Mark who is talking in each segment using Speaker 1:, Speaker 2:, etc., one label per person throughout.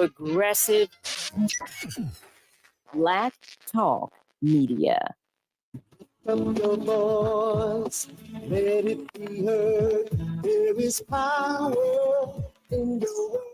Speaker 1: Progressive Black Talk Media.
Speaker 2: From your voice, let it be heard. There is power in your word.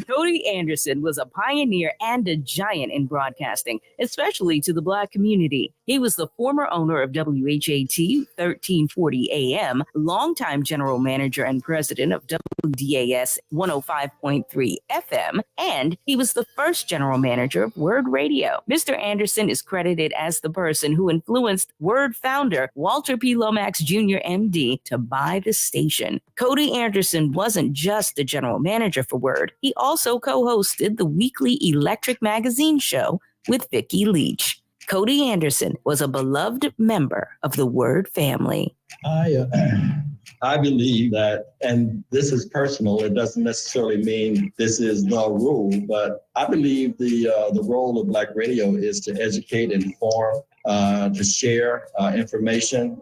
Speaker 1: Cody Anderson was a pioneer and a giant in broadcasting, especially to the Black community. He was the former owner of WHAT 1340 AM, longtime general manager and president of WDAS 105.3 FM, and he was the first general manager of WURD Radio. Mr. Anderson is credited as the person who influenced WURD founder Walter P. Lomax Jr., MD, to buy the station. Cody Anderson wasn't just the general manager for WURD. He also co-hosted the weekly Electric Magazine show with Vicki Leach. Cody Anderson was a beloved member of the WURD family.
Speaker 3: I believe that, and this is personal, it doesn't necessarily mean this is the rule, but I believe the role of Black radio is to educate, inform, to share information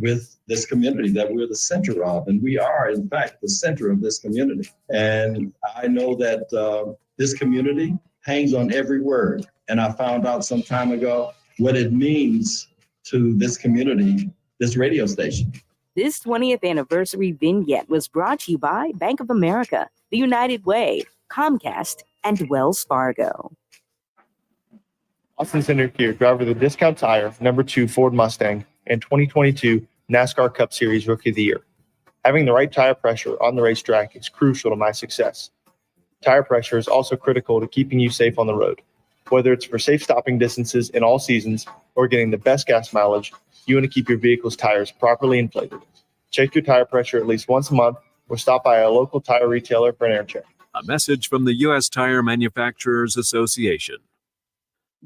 Speaker 3: with this community that we're the center of. And we are, in fact, the center of this community. And I know that this community hangs on every word. And I found out some time ago what it means to this community, this radio station.
Speaker 1: This 20th anniversary vignette was brought to you by Bank of America, the United Way, Comcast, and Wells Fargo.
Speaker 4: Austin Cindric here, driver of the Discount Tire, number 2 Ford Mustang, and 2022 NASCAR Cup Series Rookie of the Year. Having the right tire pressure on the racetrack is crucial to my success. Tire pressure is also critical to keeping you safe on the road. Whether it's for safe stopping distances in all seasons or getting the best gas mileage, you want to keep your vehicle's tires properly inflated. Check your tire pressure at least once a month or stop by a local tire retailer for an air check.
Speaker 5: A message from the U.S. Tire Manufacturers Association.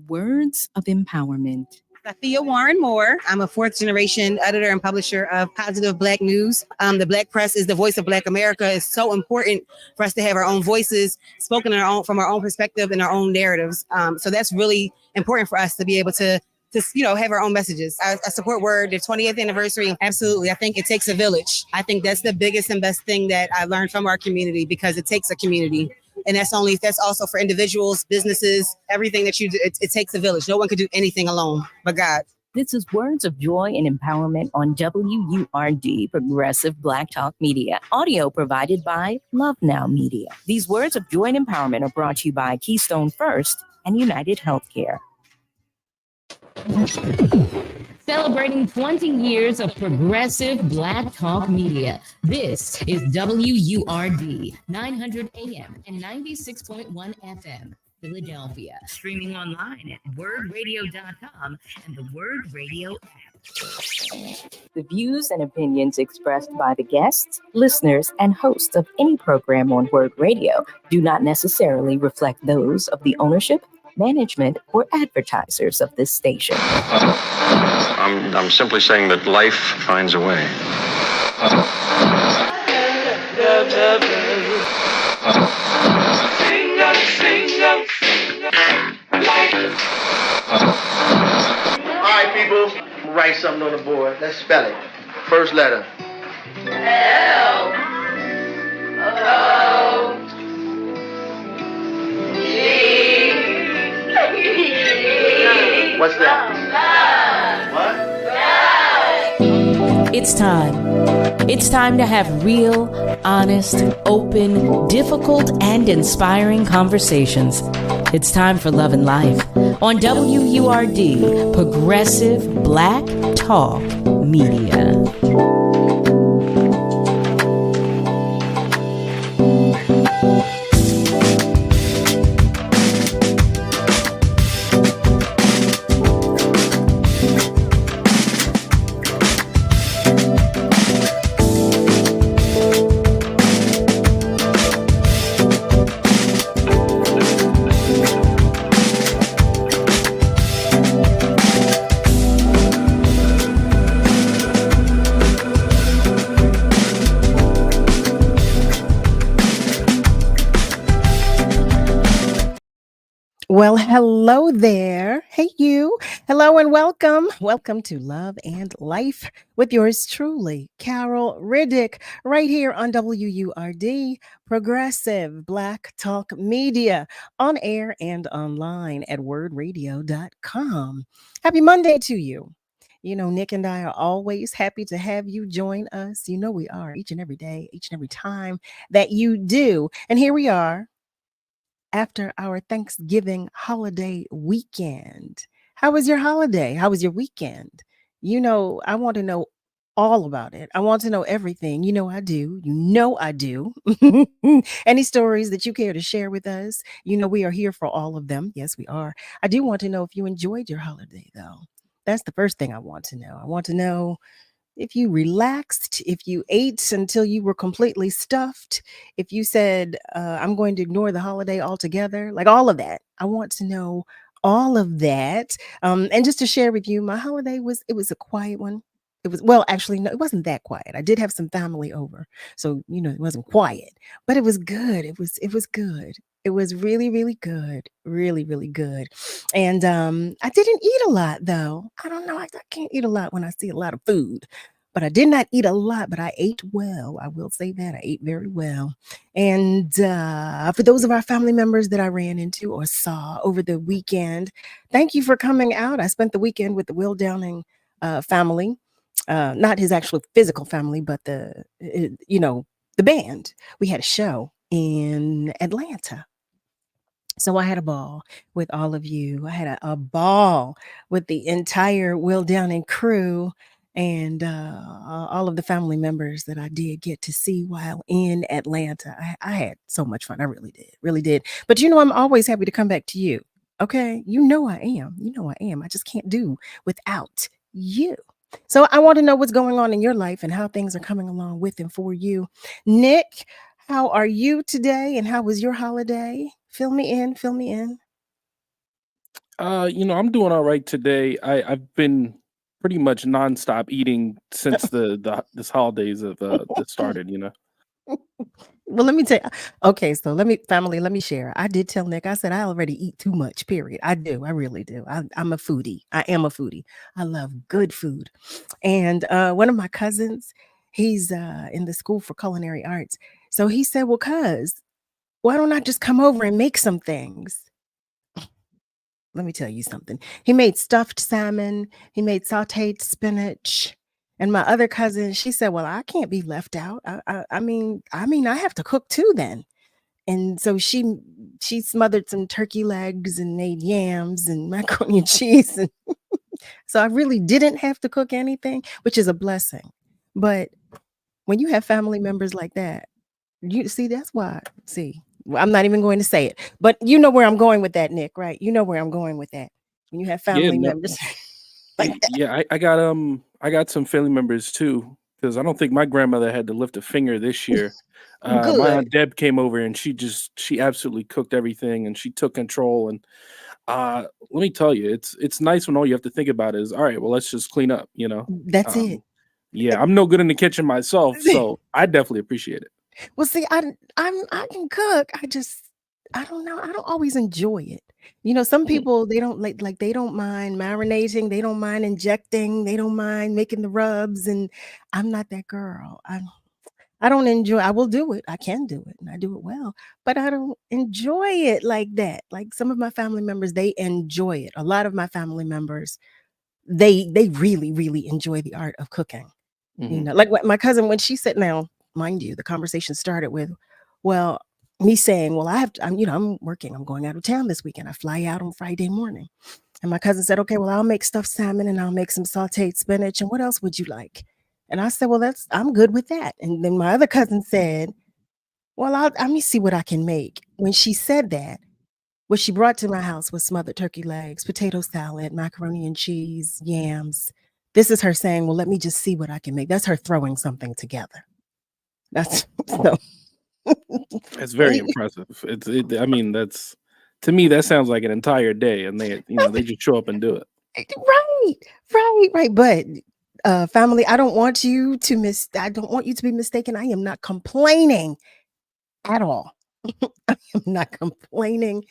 Speaker 6: Words of empowerment.
Speaker 7: Sophia Warren Moore. I'm a 4th generation editor and publisher of Positive Black News. The Black press is the voice of Black America. It's so important for us to have our own voices spoken from our own perspective and our own narratives. So that's really important for us to be able to have our own messages. I support WURD, the 20th anniversary. Absolutely. I think it takes a village. I think that's the biggest and best thing that I learned from our community, because it takes a community. And that's also for individuals, businesses, everything that you do. It takes a village. No one can do anything alone but God.
Speaker 1: This is Words of Joy and Empowerment on WURD, Progressive Black Talk Media. Audio provided by Love Now Media. These Words of Joy and Empowerment are brought to you by Keystone First and United Healthcare. Celebrating 20 years of progressive Black Talk Media. This is WURD, 900 AM and 96.1 FM, Philadelphia. Streaming online at wordradio.com and the WURD Radio app. The views and opinions expressed by the guests, listeners, and hosts of any program on WURD Radio do not necessarily reflect those of the ownership, management, or advertisers of this station.
Speaker 8: I'm simply saying that life finds a way.
Speaker 9: All right, people, write something on the board. Let's spell it. First letter.
Speaker 10: L O G.
Speaker 9: What's that? What?
Speaker 6: It's time. It's time to have real, honest, open, difficult, and inspiring conversations. It's time for Love and Life on WURD, Progressive Black Talk Media.
Speaker 11: Well, hello there. Hey, you. Hello and welcome. Welcome to Love and Life with yours truly, Carol Riddick, right here on WURD, Progressive Black Talk Media, on air and online at wordradio.com. Happy Monday to you. You know, Nick and I are always happy to have you join us. You know, we are each and every day, each and every time that you do. And here we are after our Thanksgiving holiday weekend. How was your holiday? How was your weekend? You know, I want to know all about it. I want to know everything. You know, I do. You know, I do. Any stories that you care to share with us? You know, we are here for all of them. Yes, we are. I do want to know if you enjoyed your holiday, though. That's the first thing I want to know. I want to know if you relaxed, if you ate until you were completely stuffed, if you said, I'm going to ignore the holiday altogether, like all of that. I want to know all of that. And just to share with you, my holiday was a quiet one. It was, well, actually, no, it wasn't that quiet. I did have some family over. So, you know, it wasn't quiet, but it was good. It was good. It was really, really good. Really, really good. And I didn't eat a lot though. I don't know. I can't eat a lot when I see a lot of food. But I did not eat a lot, but I ate well. I will say that. I ate very well. And for those of our family members that I ran into or saw over the weekend, thank you for coming out. I spent the weekend with the Will Downing family, not his actual physical family, but the band. We had a show in Atlanta. So I had a ball with all of you. I had a ball with the entire Will Downing crew and all of the family members that I did get to see while in Atlanta. I had so much fun. I really did, really did. But you know, I'm always happy to come back to you. Okay. You know I am. You know I am. I just can't do without you. So I want to know what's going on in your life and how things are coming along with and for you. Nick, how are you today and how was your holiday? Fill me in, fill me in.
Speaker 12: I'm doing all right today. I've been pretty much nonstop eating since the this holidays have started, you know.
Speaker 11: Well, let me tell you. Okay, so let me share. I did tell Nick, I said I already eat too much, period. I do. I really do. I'm a foodie. I am a foodie. I love good food. And one of my cousins, he's in the school for culinary arts. So he said, well, cuz, why don't I just come over and make some things? Let me tell you something. He made stuffed salmon, he made sauteed spinach. And my other cousin, she said, "Well, I can't be left out. I mean, I have to cook too then." And so she smothered some turkey legs and made yams and macaroni and cheese. And so I really didn't have to cook anything, which is a blessing. But when you have family members like that, you see, that's why. See, well, I'm not even going to say it, but you know where I'm going with that, Nick, right? You know where I'm going with that. When you have
Speaker 12: Yeah,
Speaker 11: family
Speaker 12: no,
Speaker 11: members like that.
Speaker 12: yeah, I got some family members too because I don't think my grandmother had to lift a finger this year. My
Speaker 11: Good.
Speaker 12: aunt Deb came over and she absolutely cooked everything and she took control and let me tell you, it's nice when all you have to think about is all right, well, let's just clean up, you know.
Speaker 11: That's it.
Speaker 12: Yeah, I'm no good in the kitchen myself, so I definitely appreciate it.
Speaker 11: Well, see, I can cook. I don't know. I don't always enjoy it. You know, some
Speaker 12: Mhm.
Speaker 11: people they don't like they don't mind marinating, they don't mind injecting, they don't mind making the rubs, and I'm not that girl. I don't enjoy. I will do it. I can do it, and I do it well, but I don't enjoy it like that. Like some of my family members, they enjoy it. A lot of my family members, they really really enjoy the art of cooking. You
Speaker 12: Mhm.
Speaker 11: know, like what my cousin when she said now, mind you, the conversation started with, well, me saying, well, I'm working, I'm going out of town this weekend. I fly out on Friday morning. And my cousin said, okay, well, I'll make stuffed salmon and I'll make some sauteed spinach. And what else would you like? And I said, well, I'm good with that. And then my other cousin said, well, let me see what I can make. When she said that, what she brought to my house was smothered turkey legs, potato salad, macaroni and cheese, yams. This is her saying, well, let me just see what I can make. That's her throwing something together. That's so.
Speaker 12: It's very impressive. I mean, that's to me that sounds like an entire day, and they just show up and do it.
Speaker 11: Right, right. But family, I don't want you to be mistaken. I am not complaining at all. I am not complaining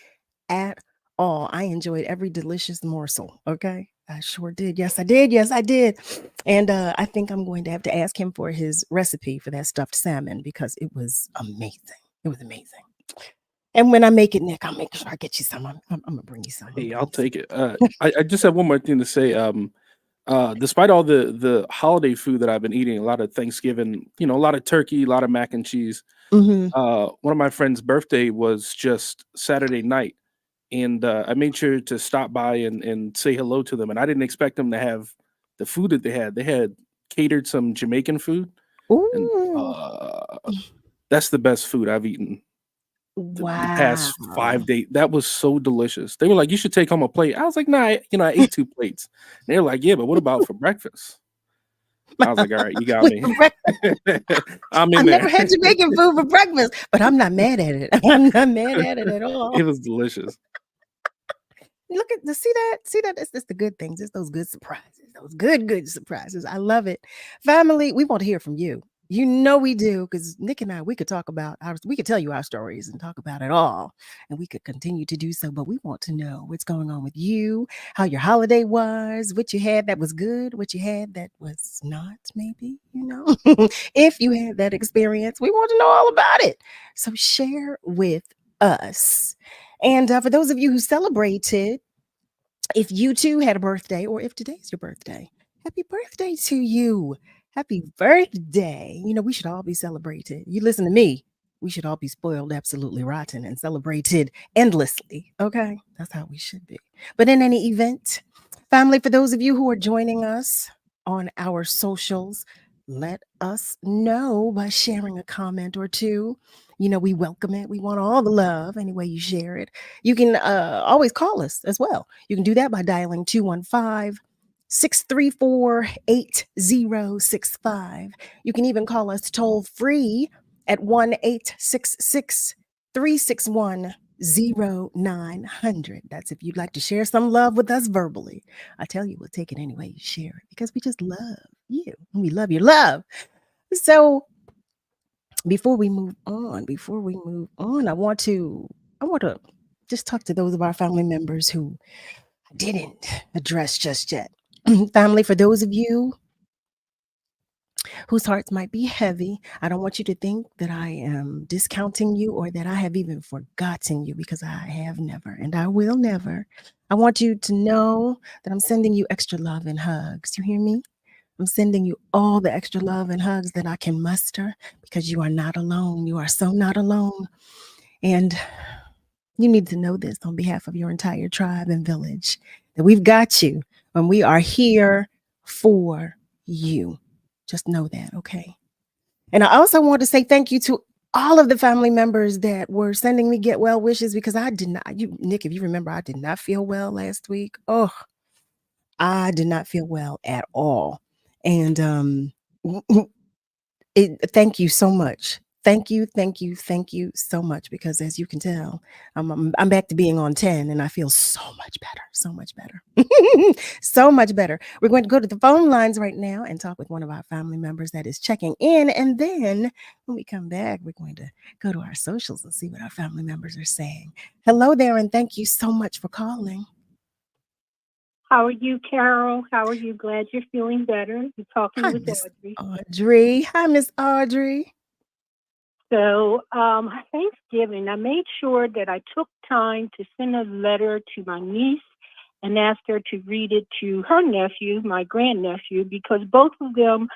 Speaker 11: at all. I enjoyed every delicious morsel. Okay. I sure did. Yes, I did. Yes, I did. And I think I'm going to have to ask him for his recipe for that stuffed salmon because it was amazing. It was amazing. And when I make it, Nick, I'll make sure I get you some. I'm gonna bring you some.
Speaker 12: Hey, I'll take it. I just have one more thing to say. Despite all the holiday food that I've been eating, a lot of Thanksgiving, a lot of turkey, a lot of mac and cheese.
Speaker 11: Mm-hmm.
Speaker 12: One of my friend's birthday was just Saturday night, and I made sure to stop by and say hello to them. And I didn't expect them to have the food that they had. They had catered some Jamaican food, and
Speaker 11: Ooh.
Speaker 12: that's the best food I've eaten the past
Speaker 11: Wow.
Speaker 12: 5 days. That was so delicious. They were like, "You should take home a plate." I was like, "Nah, I ate 2 plates." And they're like, "Yeah, but what about for breakfast?" I was like, "All right, you got
Speaker 11: Wait,
Speaker 12: me."
Speaker 11: for breakfast.
Speaker 12: I'm
Speaker 11: I've
Speaker 12: in
Speaker 11: never
Speaker 12: there.
Speaker 11: had Jamaican food for breakfast, but I'm not mad at it. I'm not mad at it at all.
Speaker 12: It was delicious.
Speaker 11: Look at see that it's the good things. It's those good surprises. Those good surprises. I love it. Family, we want to hear from you. You know we do, because Nick and I, we could talk about we could tell you our stories and talk about it all. And we could continue to do so, but we want to know what's going on with you, how your holiday was, what you had that was good, what you had that was not, maybe, if you had that experience. We want to know all about it. So share with us. And for those of you who celebrated, if you too had a birthday or if today's your birthday, happy birthday to you. Happy birthday. We should all be celebrated. You listen to me. We should all be spoiled absolutely rotten and celebrated endlessly. Okay? That's how we should be. But in any event, family, for those of you who are joining us on our socials, let us know by sharing a comment or two. We welcome it. We want all the love any way you share it. You can always call us as well. You can do that by dialing 215-634-8065. You can even call us toll free at 1-866-361-0900. That's if you'd like to share some love with us verbally. I tell you, we'll take it any way you share it because we just love you. We love your love. So before we move on, I want to just talk to those of our family members who I didn't address just yet. Family, for those of you whose hearts might be heavy, I don't want you to think that I am discounting you or that I have even forgotten you, because I have never and I will never. I want you to know that I'm sending you extra love and hugs. You hear me? I'm sending you all the extra love and hugs that I can muster, because you are not alone. You are so not alone. And you need to know this on behalf of your entire tribe and village, that we've got you and we are here for you. Just know that, okay? And I also want to say thank you to all of the family members that were sending me get well wishes, because I did not, Nick, if you remember, I did not feel well last week. Oh, I did not feel well at all. And thank you so much. Thank you so much, because as you can tell, I'm back to being on 10 and I feel so much better, so much better. So much better. We're going to go to the phone lines right now and talk with one of our family members that is checking in. And then when we come back, we're going to go to our socials and see what our family members are saying. Hello there, and thank you so much for calling.
Speaker 13: How are you, Carol? How are you? Glad you're feeling better. You're talking with Audrey.
Speaker 11: Audrey. Hi, Miss Audrey.
Speaker 13: So, Thanksgiving, I made sure that I took time to send a letter to my niece and asked her to read it to her nephew, my grandnephew, because both of them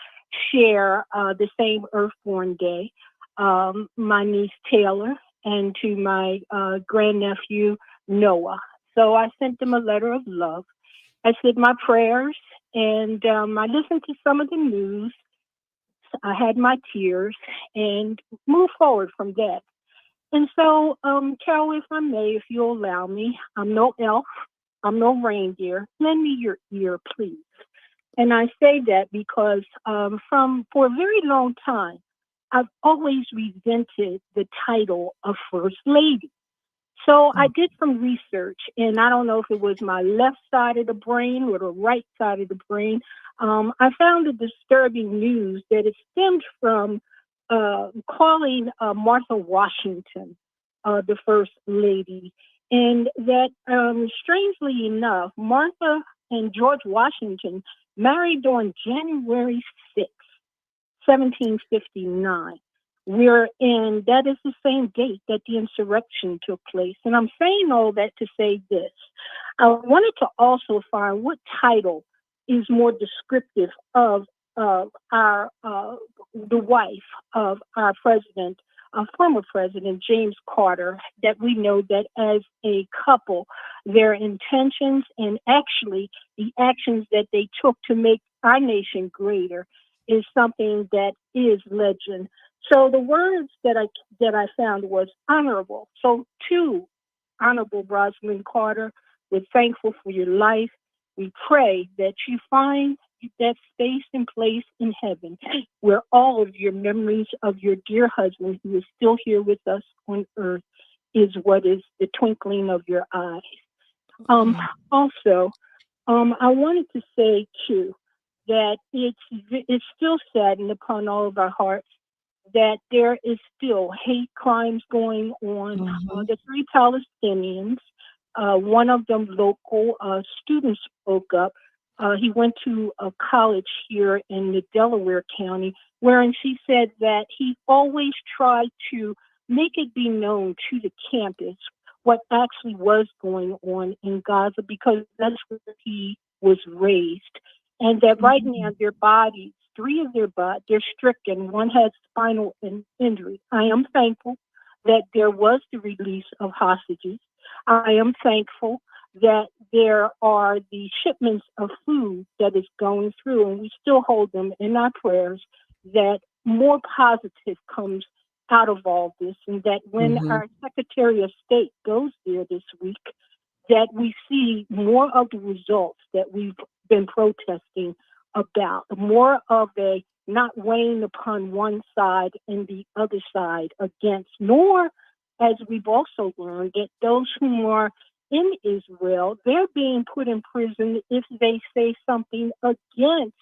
Speaker 13: share the same Earthborn Day. My niece, Taylor, and to my grandnephew, Noah. So I sent them a letter of love. I said my prayers, and I listened to some of the news. I had my tears and moved forward from that. And so, Carol, if I may, if you'll allow me, I'm no elf, I'm no reindeer. Lend me your ear, please. And I say that because for a very long time, I've always resented the title of First Lady. So I did some research, and I don't know if it was my left side of the brain or the right side of the brain. I found the disturbing news that it stemmed from calling Martha Washington the First Lady. And that, strangely enough, Martha and George Washington married on January 6th, 1759. That is the same date that the insurrection took place. And I'm saying all that to say this. I wanted to also find what title is more descriptive of our the wife of our president, former president James Carter, that we know that as a couple, their intentions and actually the actions that they took to make our nation greater is something that is legend. So the words that I found was honorable. So to Honorable Rosalind Carter, we're thankful for your life. We pray that you find that space and place in heaven where all of your memories of your dear husband, who is still here with us on earth, is what is the twinkling of your eyes. Also, I wanted to say too that it's still saddened upon all of our hearts that there is still hate crimes going on. The 3 Palestinians, one of them local students spoke up. He went to a college here in the Delaware County, wherein she said that he always tried to make it be known to the campus what actually was going on in Gaza, because that's where he was raised. And that right now their bodies, 3 of their bodies, they're stricken. One had spinal injury. I am thankful that there was the release of hostages. I am thankful that there are the shipments of food that is going through, and we still hold them in our prayers, that more positive comes out of all this, and that when our Secretary of State goes there this week, that we see more of the results that we've been protesting about, more of a not weighing upon one side and the other side against, nor, as we've also learned, that those who are in Israel, they're being put in prison if they say something against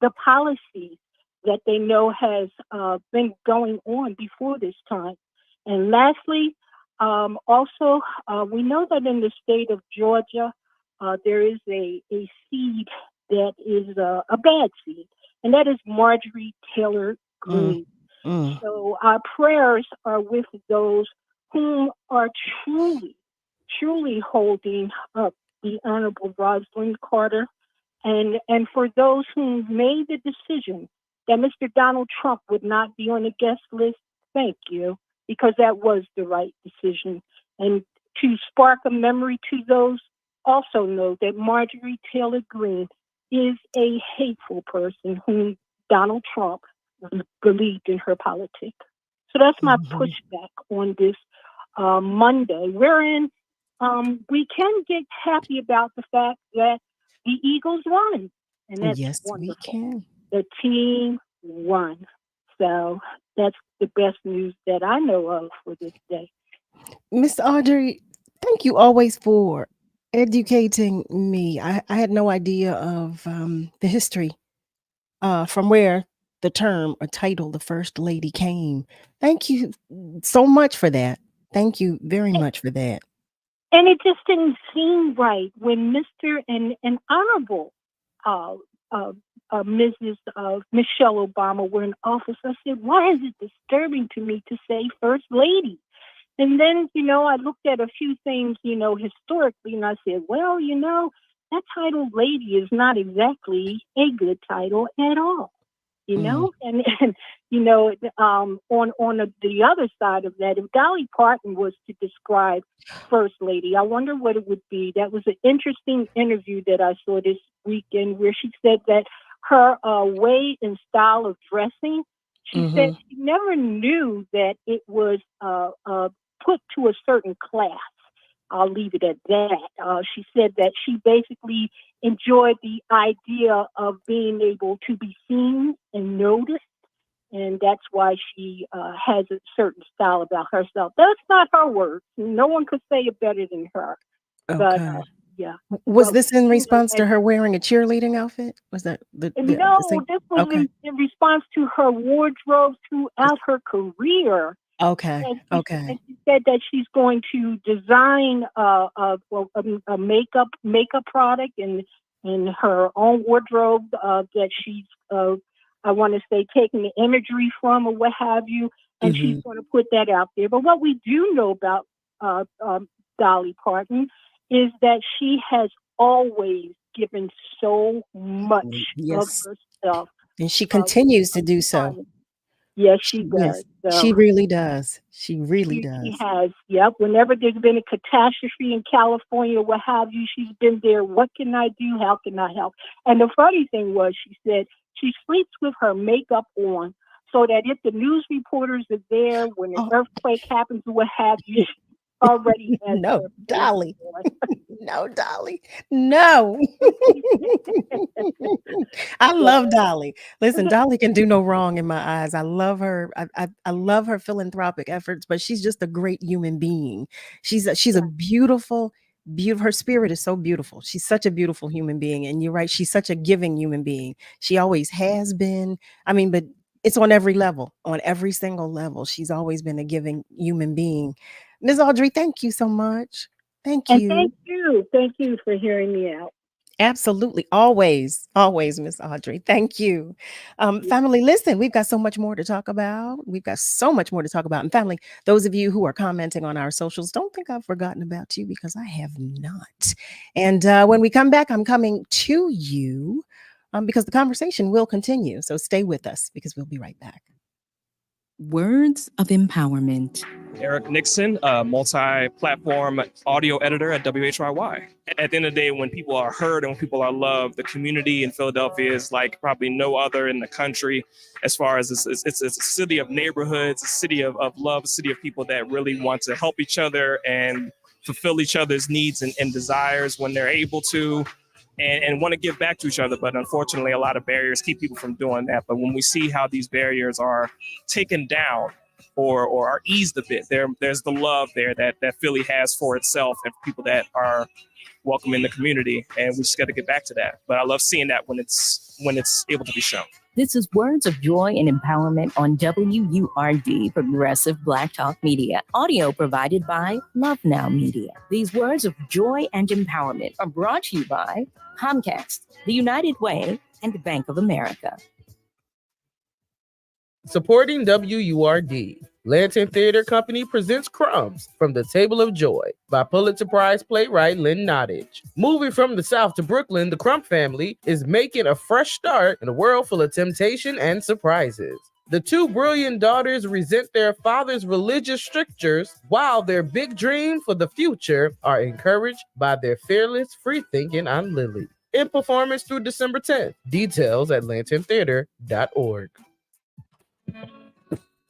Speaker 13: the policies that they know has been going on before this time. And lastly, also, we know that in the state of Georgia, there is a seed that is a bad seed, and that is Marjorie Taylor Greene. So our prayers are with those who are truly holding up the Honorable Rosalind Carter, and for those who made the decision that Mr. Donald Trump would not be on the guest list, thank you, because that was the right decision. And to spark a memory to those, also know that Marjorie Taylor Greene is a hateful person whom Donald Trump believed in her politics. So that's my pushback on this Monday, wherein we can get happy about the fact that the Eagles won. And that's wonderful.
Speaker 11: We can.
Speaker 13: The team won. So that's the best news that I know of for this day.
Speaker 11: Miss Audrey, thank you always for educating me. I had no idea of the history from where the term or title, the First Lady, came. Thank you so much for that. Thank you very much for that.
Speaker 13: And it just didn't seem right when Mr. and Honorable Mrs. Michelle Obama were in office. I said, why is it disturbing to me to say First Lady? And then, I looked at a few things, historically, and I said, well, that title lady is not exactly a good title at all, and on the other side of that, if Dolly Parton was to describe First Lady, I wonder what it would be. That was an interesting interview that I saw this weekend where she said that her way and style of dressing, she said she never knew that it was put to a certain class. I'll leave it at that. She said that she basically enjoyed the idea of being able to be seen and noticed, and that's why she has a certain style about herself. That's not her words. No one could say it better than her.
Speaker 11: Okay.
Speaker 13: But yeah.
Speaker 11: Was this in response to her wearing a cheerleading outfit? Was that the
Speaker 13: No, this was in response to her wardrobe throughout her career.
Speaker 11: Okay.
Speaker 13: And
Speaker 11: Okay.
Speaker 13: she said that she's going to design a makeup product in her own wardrobe that she's I want to say taking the imagery from or what have you, and she's going to put that out there. But what we do know about Dolly Parton is that she has always given so much of
Speaker 11: Yes.
Speaker 13: herself.
Speaker 11: And she continues to do so.
Speaker 13: Yes, she
Speaker 11: Yes,
Speaker 13: does. So
Speaker 11: she really does. She really
Speaker 13: she
Speaker 11: does.
Speaker 13: has. Yep. Whenever there's been a catastrophe in California, what have you, she's been there. What can I do? How can I help? And the funny thing was, she said she sleeps with her makeup on, so that if the news reporters are there when an earthquake happens or what have you, she already has
Speaker 11: No,
Speaker 13: her
Speaker 11: Dolly.
Speaker 13: makeup on.
Speaker 11: No, Dolly. No. I love Dolly. Listen, Dolly can do no wrong in my eyes. I love her. I love her philanthropic efforts, but she's just a great human being. She's a beautiful, beautiful. Her spirit is so beautiful. She's such a beautiful human being. And you're right. She's such a giving human being. She always has been. I mean, but it's on every level, on every single level. She's always been a giving human being. Ms. Audrey, thank you so much. Thank
Speaker 13: And
Speaker 11: you.
Speaker 13: thank you for hearing me out.
Speaker 11: Absolutely. Always, always, Miss Audrey. Thank you. Family, listen, we've got so much more to talk about. We've got so much more to talk about. And family, those of you who are commenting on our socials, don't think I've forgotten about you, because I have not. And when we come back, I'm coming to you because the conversation will continue. So stay with us, because we'll be right back.
Speaker 14: Words of empowerment.
Speaker 15: Eric Nixon, multi-platform audio editor at WHYY. At the end of the day, when people are heard and when people are loved, the community in Philadelphia is like probably no other in the country. As far as it's a city of neighborhoods, a city of love, a city of people that really want to help each other and fulfill each other's needs and desires when they're able to. And want to give back to each other. But unfortunately, a lot of barriers keep people from doing that. But when we see how these barriers are taken down or are eased a bit, there's the love there that Philly has for itself and for people that are welcome in the community. And we just got to get back to that. But I love seeing that when it's able to be shown.
Speaker 1: This is Words of Joy and Empowerment on WURD, Progressive Black Talk Media. Audio provided by Love Now Media. These words of joy and empowerment are brought to you by Comcast, the United Way, and Bank of America.
Speaker 16: Supporting WURD, Lantern Theater Company presents Crumbs from the Table of Joy by Pulitzer Prize playwright Lynn Nottage. Moving from the South to Brooklyn, the Crump family is making a fresh start in a world full of temptation and surprises. The two brilliant daughters resent their father's religious strictures, while their big dream for the future are encouraged by their fearless, free-thinking Aunt Lily. In performance through December 10th. Details at lanterntheater.org.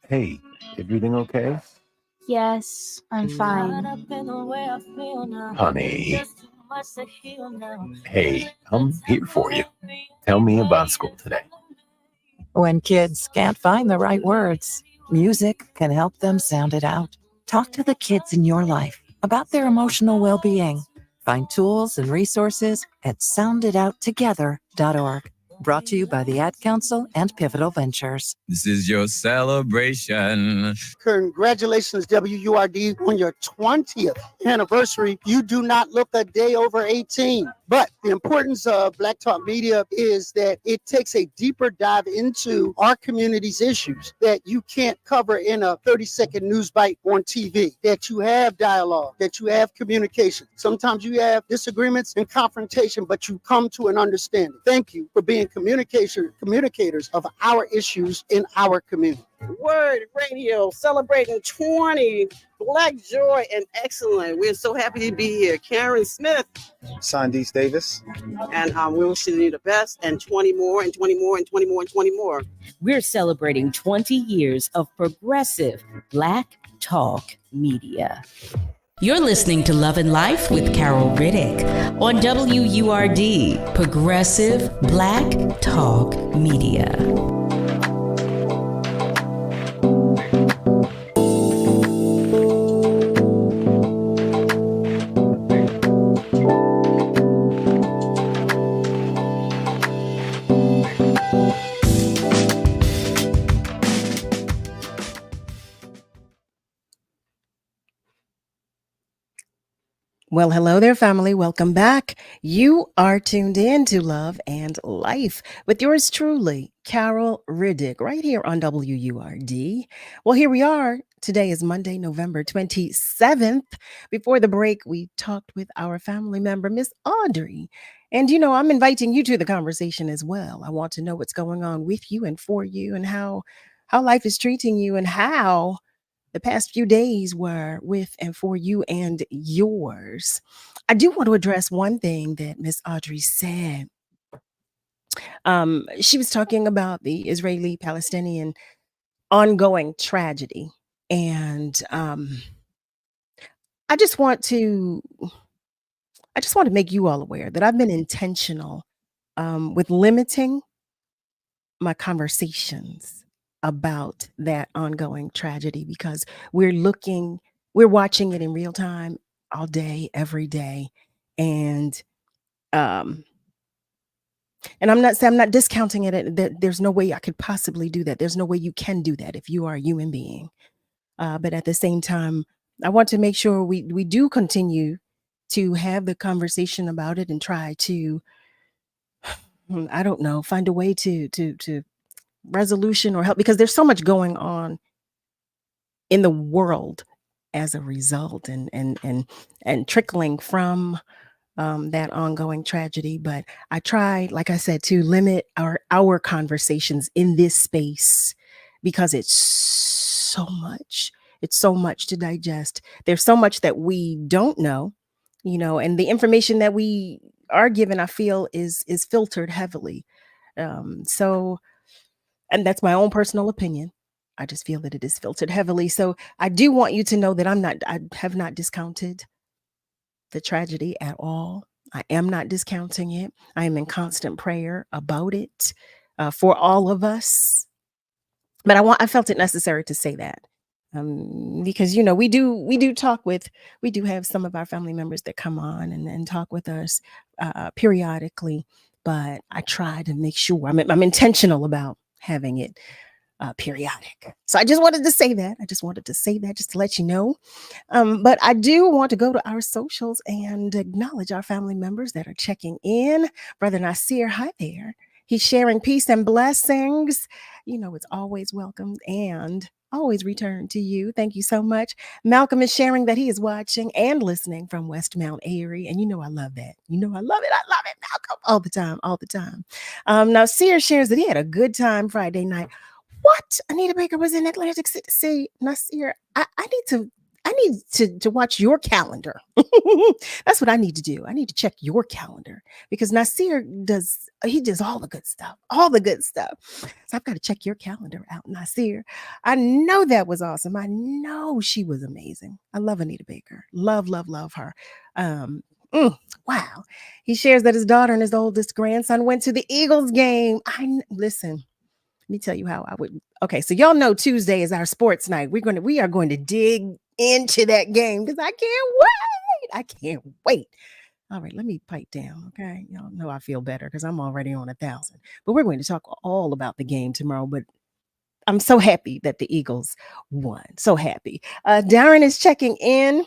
Speaker 17: Hey, everything okay?
Speaker 18: Yes, I'm fine.
Speaker 17: Honey. Hey, I'm here for you. Tell me about school today.
Speaker 19: When kids can't find the right words, music can help them sound it out. Talk to the kids in your life about their emotional well-being. Find tools and resources at sounditouttogether.org. Brought to you by the Ad Council and Pivotal Ventures.
Speaker 20: This is your celebration.
Speaker 21: Congratulations, WURD, on your 20th anniversary. You do not look a day over 18. But the importance of Black Talk Media is that it takes a deeper dive into our community's issues that you can't cover in a 30-second news bite on TV, that you have dialogue, that you have communication. Sometimes you have disagreements and confrontation, but you come to an understanding. Thank you for being communicators of our issues in our community.
Speaker 22: WURD Radio celebrating 20 Black joy and excellence. We're so happy to be here. Karen Smith.
Speaker 23: Sandees Davis.
Speaker 22: And we're wishing you the best, and 20 more and 20 more and 20 more and 20 more.
Speaker 1: We're celebrating 20 years of progressive Black Talk Media.
Speaker 6: You're listening to Love and Life with Carol Riddick on WURD, Progressive Black Talk Media.
Speaker 11: Well, hello there, family. Welcome back. You are tuned in to Love and Life with yours truly, Carol Riddick, right here on WURD. Well, here we are. Today is Monday, November 27th. Before the break, we talked with our family member, Miss Audrey. And, I'm inviting you to the conversation as well. I want to know what's going on with you and for you and how life is treating you and how the past few days were with and for you and yours. I do want to address one thing that Miss Audrey said. She was talking about the Israeli Palestinian ongoing tragedy. And I just want to make you all aware that I've been intentional with limiting my conversations about that ongoing tragedy because we're watching it in real time all day, every day. And um I'm not discounting it. There's no way I could possibly do that. There's no way you can do that if you are a human being. But at the same time, I want to make sure we do continue to have the conversation about it and try to, I don't know, find a way to resolution or help because there's so much going on in the world as a result and trickling from that ongoing tragedy. But I try, like I said, to limit our conversations in this space because it's so much. It's so much to digest. There's so much that we don't know, and the information that we are given, I feel, is filtered heavily. So, and that's my own personal opinion. I just feel that it is filtered heavily. So I do want you to know that I have not discounted the tragedy at all. I am not discounting it. I am in constant prayer about it for all of us. But I felt it necessary to say that because we do talk with we do have some of our family members that come on and talk with us periodically. But I try to make sure I'm intentional about having it periodic. So I just wanted to say that. Just to let you know. But I do want to go to our socials and acknowledge our family members that are checking in. Brother Nasir, hi there. He's sharing peace and blessings. It's always welcomed and always returned to you. Thank you so much. Malcolm is sharing that he is watching and listening from West Mount Airy. And I love that. I love it. I love it, Malcolm. All the time. Now, Sear shares that he had a good time Friday night. What? Anita Baker was in Atlantic City. See, Nasir, I need to watch your calendar. That's what I need to do. I need to check your calendar because Nasir does all the good stuff. All the good stuff. So I've got to check your calendar out, Nasir. I know that was awesome. I know she was amazing. I love Anita Baker. Love her. Wow. He shares that his daughter and his oldest grandson went to the Eagles game. Listen. Let me tell you how I would. Okay, so y'all know Tuesday is our sports night. We are going to dig into that game because I can't wait. I can't wait. All right, let me pipe down. Okay, y'all know I feel better because I'm already on 1,000. But we're going to talk all about the game tomorrow. But I'm so happy that the Eagles won. So happy. Darren is checking in.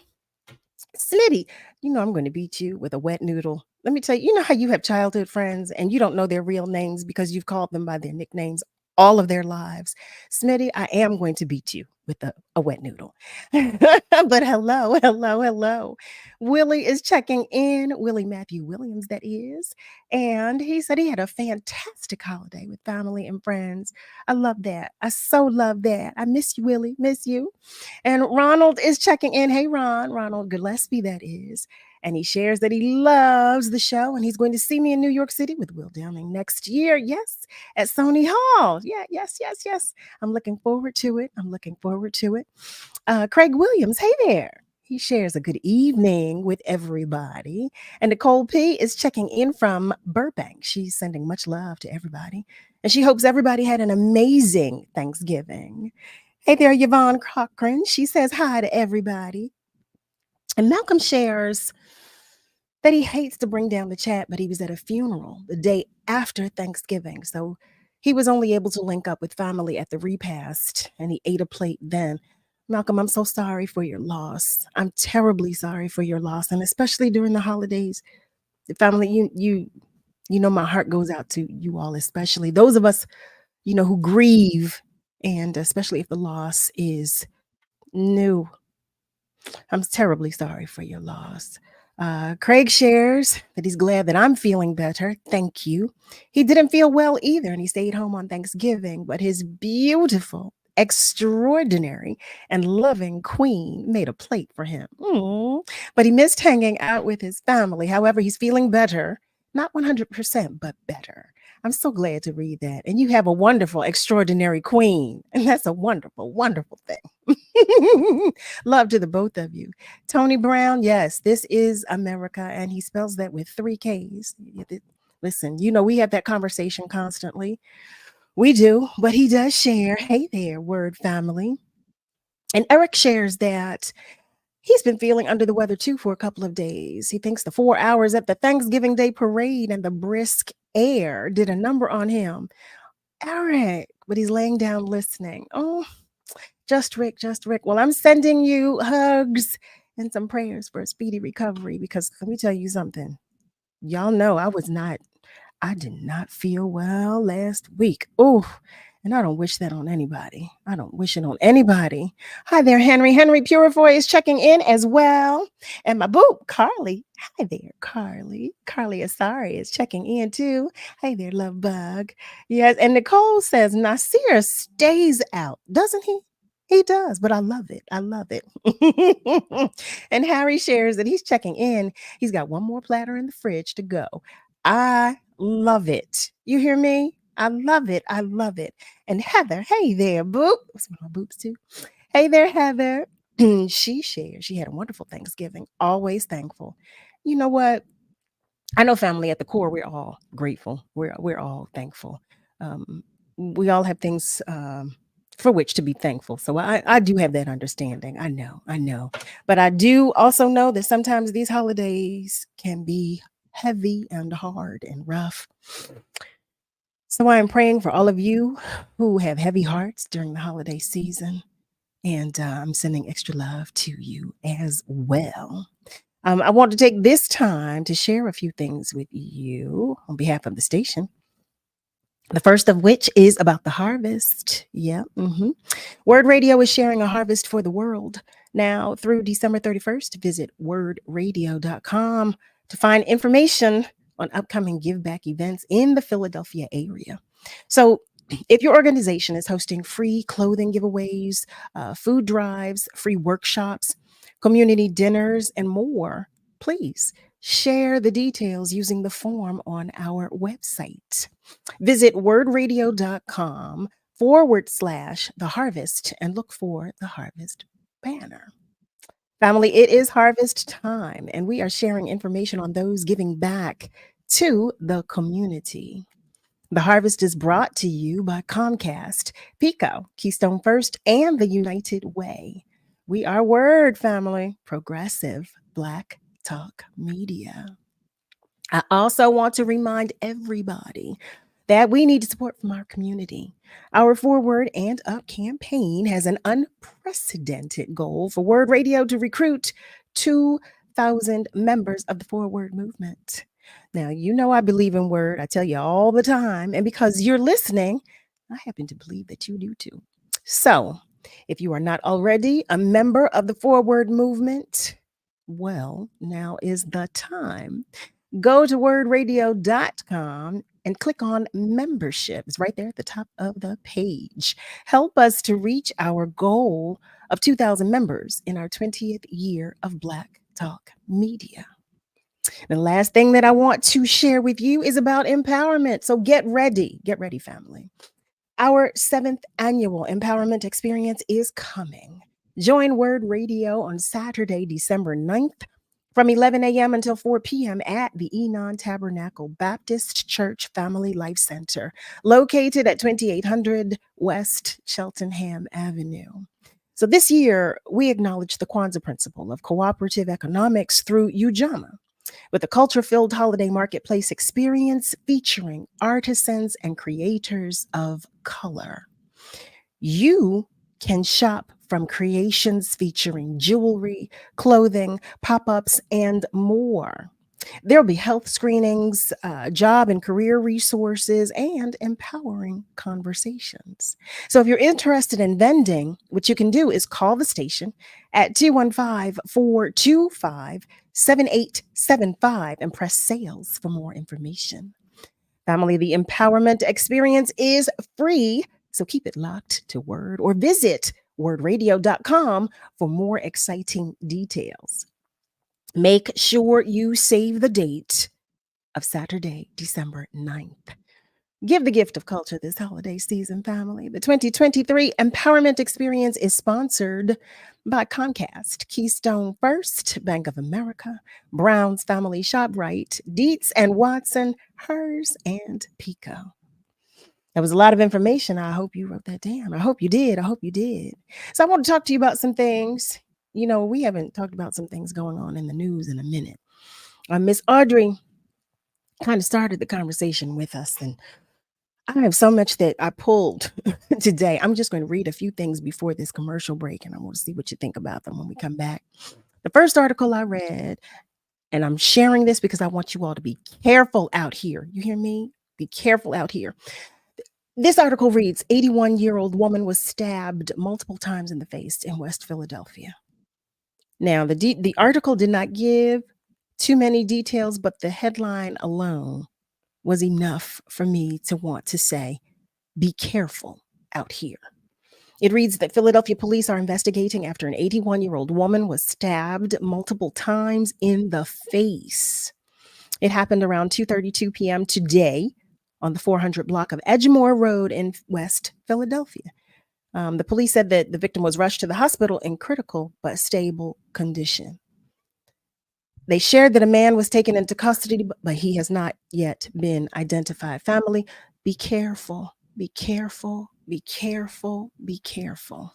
Speaker 11: Snitty, I'm going to beat you with a wet noodle. Let me tell you, how you have childhood friends and you don't know their real names because you've called them by their nicknames all of their lives. Smitty, I am going to beat you with a wet noodle. But hello. Willie is checking in. Willie Matthew Williams, that is. And he said he had a fantastic holiday with family and friends. I love that. I so love that. I miss you, Willie. Miss you. And Ronald is checking in. Hey, Ronald Gillespie, that is. And he shares that he loves the show and he's going to see me in New York City with Will Downing next year. Yes, at Sony Hall. Yeah, yes. I'm looking forward to it. Craig Williams, hey there. He shares a good evening with everybody. And Nicole P. is checking in from Burbank. She's sending much love to everybody. And she hopes everybody had an amazing Thanksgiving. Hey there, Yvonne Cochran. She says hi to everybody. And Malcolm shares that he hates to bring down the chat, but he was at a funeral the day after Thanksgiving. So he was only able to link up with family at the repast and he ate a plate then. Malcolm, I'm so sorry for your loss. I'm terribly sorry for your loss, and especially during the holidays. The family, you know, my heart goes out to you all, especially those of us, you know, who grieve, and especially if the loss is new. I'm terribly sorry for your loss. Craig shares that he's glad that I'm feeling better. Thank you. He didn't feel well either, and he stayed home on Thanksgiving, but his beautiful, extraordinary, and loving queen made a plate for him. But he missed hanging out with his family. However, he's feeling better. Not 100%, but better. I'm so glad to read that. And you have a wonderful, extraordinary queen. And that's a wonderful, wonderful thing. Love to the both of you. Tony Brown, yes, this is America. And he spells that with 3 Ks. Listen, you know, we have that conversation constantly. We do, but he does share, hey there, word family. And Eric shares that he's been feeling under the weather too for a couple of days. He thinks the 4 hours at the Thanksgiving Day parade and the brisk air did a number on him. Eric, but he's laying down listening. Oh, just Rick. Well, I'm sending you hugs and some prayers for a speedy recovery, because let me tell you something. Y'all know I did not feel well last week. Oh, and I don't wish that on anybody. I don't wish it on anybody. Hi there, Henry. Henry Purifoy is checking in as well. And my boo, Carly. Hi there, Carly. Carly Asari is checking in too. Hey there, love bug. Yes, and Nicole says Nasir stays out, doesn't he? He does, but I love it. I love it. And Harry shares that he's checking in. He's got one more platter in the fridge to go. I love it. You hear me? I love it. I love it. And Heather, hey there, boop. What's my boobs too? Hey there, Heather. She shares. She had a wonderful Thanksgiving. Always thankful. You know what? I know, family, at the core, we're all grateful. We're all thankful. We all have things for which to be thankful. So I do have that understanding. I know. But I do also know that sometimes these holidays can be heavy and hard and rough. So I am praying for all of you who have heavy hearts during the holiday season. And I'm sending extra love to you as well. I want to take this time to share a few things with you on behalf of the station. The first of which is about the harvest. Yeah. WURD Radio is sharing a harvest for the world. Now, through December 31st, visit wordradio.com to find information on upcoming give back events in the Philadelphia area. So if your organization is hosting free clothing giveaways, food drives, free workshops, community dinners, and more, please share the details using the form on our website. Visit wordradio.com/the harvest and look for the harvest banner. Family, it is harvest time, and we are sharing information on those giving back to the community. The harvest is brought to you by Comcast, Pico, Keystone First, and the United Way. We are WURD, family, progressive Black Talk Media. I also want to remind everybody that we need support from our community. Our Forward and Up campaign has an unprecedented goal for WURD Radio to recruit 2,000 members of the Forward movement. Now, you know I believe in WURD. I tell you all the time. And because you're listening, I happen to believe that you do too. So, if you are not already a member of the Forward movement, well, now is the time. Go to wordradio.com and click on membership. It's right there at the top of the page. Help us to reach our goal of 2,000 members in our 20th year of Black Talk Media. The last thing that I want to share with you is about empowerment. So get ready, family. Our 7th annual empowerment experience is coming. Join WURD Radio on Saturday, December 9th from 11 a.m. until 4 p.m. at the Enon Tabernacle Baptist Church Family Life Center, located at 2800 West Cheltenham Avenue. So this year, we acknowledge the Kwanzaa principle of cooperative economics through Ujamaa, with a culture-filled holiday marketplace experience featuring artisans and creators of color. You can shop from creations featuring jewelry, clothing, pop-ups, and more. There'll be health screenings, job and career resources, and empowering conversations. So if you're interested in vending, what you can do is call the station at 215-425-7875 and press sales for more information. Family, the empowerment experience is free, so keep it locked to WURD or visit wordradio.com for more exciting details. Make sure you save the date of Saturday, December 9th. Give the gift of culture this holiday season, family. The 2023 Empowerment Experience is sponsored by Comcast, Keystone First, Bank of America, Brown's Family ShopRite, Dietz and Watson, Hers, and Pico. That was a lot of information. I hope you wrote that down. I hope you did. So I want to talk to you about some things. You know, we haven't talked about some things going on in the news in a minute. Miss Audrey kind of started the conversation with us, and I have so much that I pulled today. I'm just going to read a few things before this commercial break, and I want to see what you think about them when we come back. The first article I read, and I'm sharing this because I want you all to be careful out here. You hear me? Be careful out here. This article reads, 81-year-old woman was stabbed multiple times in the face in West Philadelphia. Now, the article did not give too many details, but the headline alone was enough for me to want to say, be careful out here. It reads that Philadelphia police are investigating after an 81-year-old woman was stabbed multiple times in the face. It happened around 2:32 p.m. today on the 400 block of Edgemore Road in West Philadelphia. The police said that the victim was rushed to the hospital in critical but stable condition. They shared that a man was taken into custody, but he has not yet been identified. Family, be careful, be careful, be careful, be careful.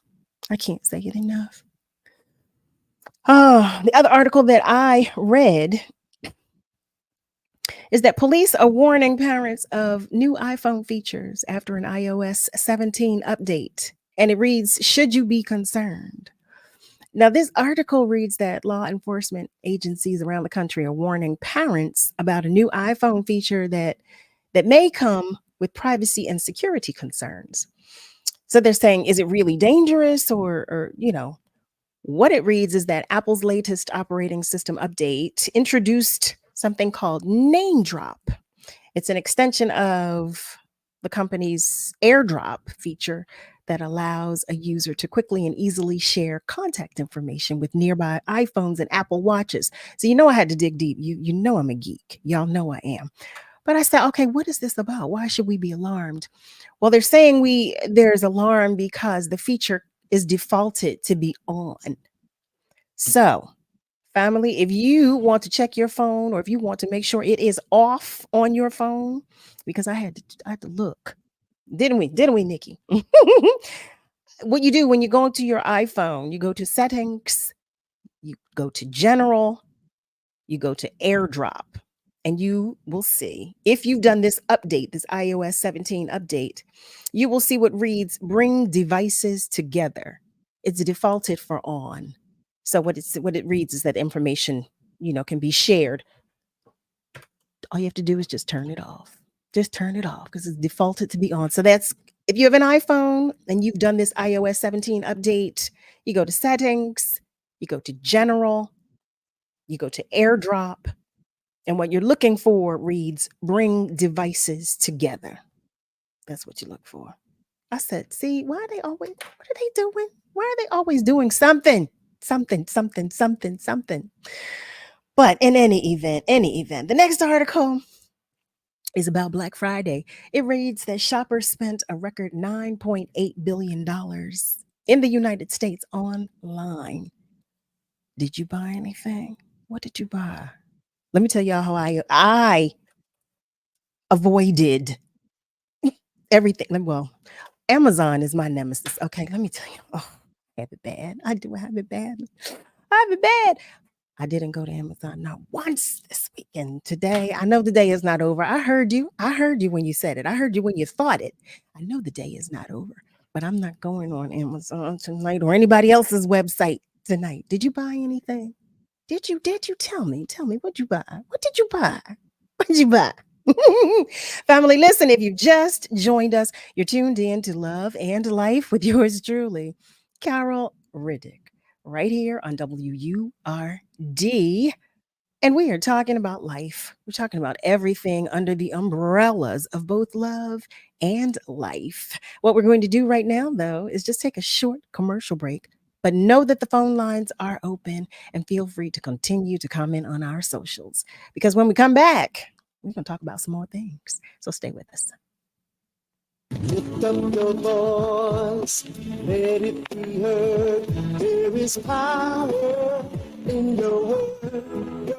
Speaker 11: I can't say it enough. Oh, the other article that I read is that police are warning parents of new iPhone features after an iOS 17 update. And it reads, should you be concerned? Now, this article reads that law enforcement agencies around the country are warning parents about a new iPhone feature that may come with privacy and security concerns. So they're saying, is it really dangerous? Or what it reads is that Apple's latest operating system update introduced something called Name Drop. It's an extension of the company's AirDrop feature that allows a user to quickly and easily share contact information with nearby iPhones and Apple Watches. So I had to dig deep. You know I'm a geek. Y'all know I am. But I said, okay, what is this about? Why should we be alarmed? Well, they're saying there's alarm because the feature is defaulted to be on. So, family, if you want to check your phone or if you want to make sure it is off on your phone, because I had to look. Didn't we, Nikki? What you do when you go into your iPhone, you go to settings, you go to general, you go to AirDrop, and you will see if you've done this update, this iOS 17 update, you will see what reads bring devices together. It's defaulted for on. So what it reads is that information, can be shared. All you have to do is just turn it off. Just turn it off because it's defaulted to be on. So that's if you have an iPhone and you've done this iOS 17 update, you go to settings, you go to general, you go to AirDrop, and what you're looking for reads bring devices together. That's what you look for. I said, see, what are they doing? Why are they always doing something? Something. But in any event, the next article is about Black Friday. It reads that shoppers spent a record $9.8 billion in the United States online. Did you buy anything? What did you buy? Let me tell y'all how I avoided everything. Well, Amazon is my nemesis. Okay, let me tell you. Oh, I have it bad. I do have it bad. I didn't go to Amazon not once this weekend. Today, I know the day is not over. I heard you when you said it. I heard you when you thought it. I know the day is not over. but I'm not going on Amazon tonight or anybody else's website tonight. Did you buy anything? Did you tell me? What'd you buy? What did you buy? What'd you buy? Family, listen, if you just joined us, you're tuned in to Love and Life with yours truly, Carol Riddick, right here on WURD. And we are talking about life. We're talking about everything under the umbrellas of both love and life. What we're going to do right now, though, is just take a short commercial break. But know that the phone lines are open and feel free to continue to comment on our socials. Because when we come back, we're going to talk about some more things. So stay with us.
Speaker 2: Lift up your voice, let it be heard. There is power in your word.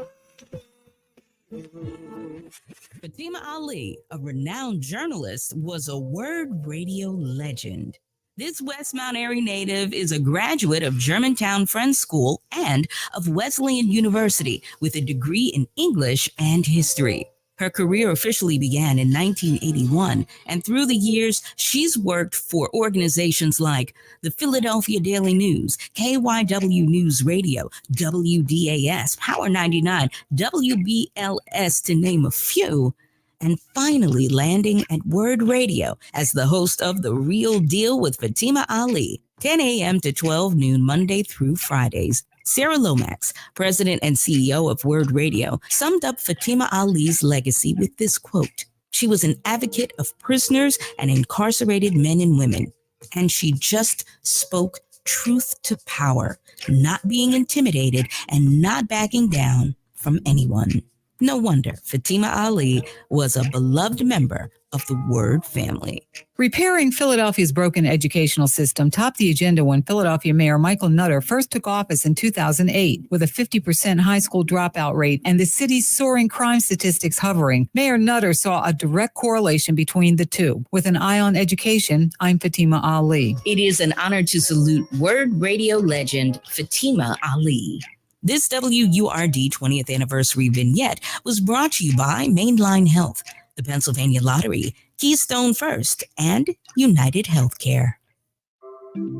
Speaker 1: Fatima Ali, a renowned journalist, was a WURD radio legend. This West Mount Airy native is a graduate of Germantown Friends School and of Wesleyan University with a degree in English and history. Her career officially began in 1981, and through the years, she's worked for organizations like the Philadelphia Daily News, KYW News Radio, WDAS, Power 99, WBLS, to name a few, and finally landing at WURD Radio as the host of The Real Deal with Fatima Ali, 10 a.m. to 12 noon, Monday through Fridays. Sarah Lomax, president and CEO of WURD Radio, summed up Fatima Ali's legacy with this quote: "She was an advocate of prisoners and incarcerated men and women, and she just spoke truth to power, not being intimidated and not backing down from anyone." No wonder Fatima Ali was a beloved member of the WURD family.
Speaker 3: Repairing Philadelphia's broken educational system topped the agenda when Philadelphia Mayor Michael Nutter first took office in 2008. With a 50% high school dropout rate and the city's soaring crime statistics hovering, Mayor Nutter saw a direct correlation between the two. With an eye on education, I'm Fatima Ali.
Speaker 1: It is an honor to salute WURD radio legend Fatima Ali. This WURD 20th anniversary vignette was brought to you by Mainline Health, the Pennsylvania Lottery, Keystone First, and United Healthcare.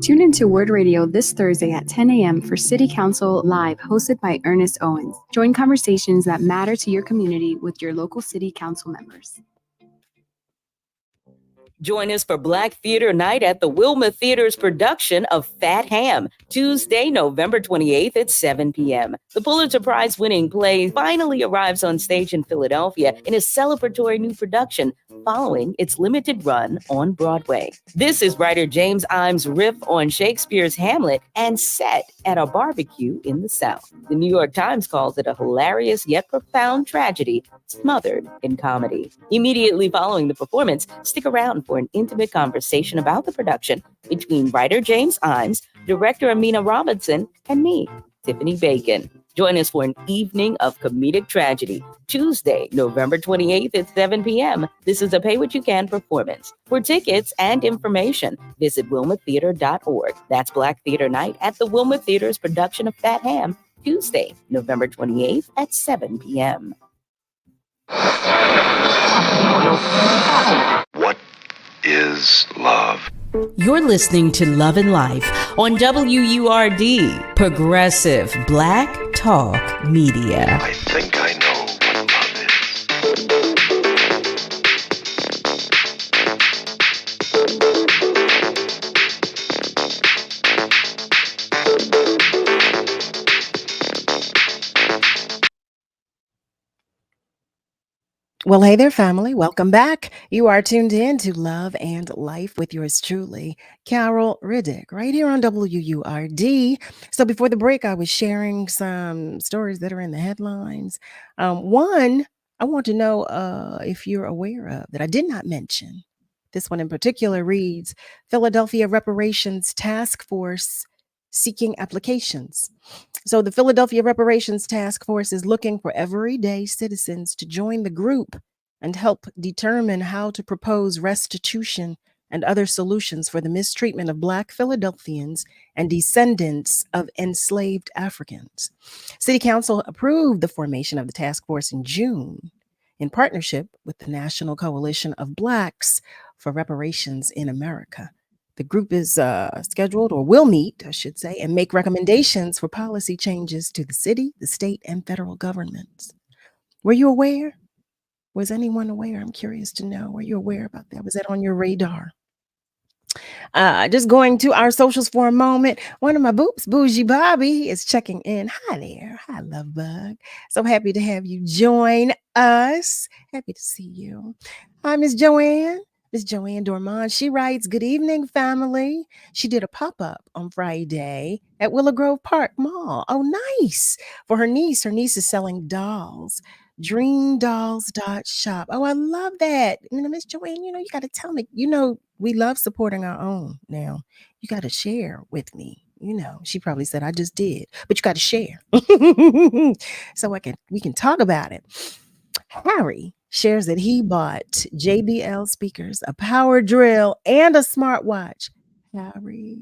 Speaker 4: Tune into WURD Radio this Thursday at 10 a.m. for City Council Live, hosted by Ernest Owens. Join conversations that matter to your community with your local City Council members.
Speaker 1: Join us for Black Theater Night at the Wilma Theater's production of Fat Ham, Tuesday, November 28th at 7 p.m. The Pulitzer Prize-winning play finally arrives on stage in Philadelphia in a celebratory new production following its limited run on Broadway. This is writer James Imes' riff on Shakespeare's Hamlet and set at a barbecue in the South. The New York Times calls it a hilarious yet profound tragedy smothered in comedy. Immediately following the performance, stick around for an intimate conversation about the production between writer James Imes, director Amina Robinson, and me, Tiffany Bacon. Join us for an evening of comedic tragedy, Tuesday, November 28th at 7 p.m. This is a pay-what-you-can performance. For tickets and information, visit wilmatheater.org. That's Black Theater Night at the Wilma Theater's production of Fat Ham, Tuesday, November 28th at 7 p.m.
Speaker 24: What is love?
Speaker 6: You're listening to Love and Life on WURD, Progressive Black Talk Media.
Speaker 24: I think I know what love
Speaker 11: Well, hey there, family. Welcome back. You are tuned in to Love and Life with yours truly, Carol Riddick, right here on WURD. So before the break, I was sharing some stories that are in the headlines. One, I want to know if you're aware of that I did not mention. This one in particular reads, Philadelphia Reparations Task Force seeking applications. So the Philadelphia Reparations Task Force is looking for everyday citizens to join the group and help determine how to propose restitution and other solutions for the mistreatment of Black Philadelphians and descendants of enslaved Africans. City Council approved the formation of the task force in June in partnership with the National Coalition of Blacks for Reparations in America. The group is scheduled or will meet, I should say, and make recommendations for policy changes to the city, the state, and federal governments. Were you aware? Was anyone aware? I'm curious to know. Were you aware about that? Was that on your radar? Just going to our socials for a moment. One of my boops, Bougie Bobby, is checking in. Hi there. Hi, Love Bug. So happy to have you join us. Happy to see you. Hi, Miss Joanne. Miss Joanne Dormond. She writes, "Good evening, family." She did a pop-up on Friday at Willow Grove Park Mall. Oh, nice. For her niece. Her niece is selling dolls. Dreamdolls.shop. Oh, I love that. Miss Joanne, you got to tell me, we love supporting our own now. You got to share with me. She probably said, I just did, but you got to share. So we can talk about it. Harry shares that he bought JBL speakers, a power drill, and a smartwatch. Harry,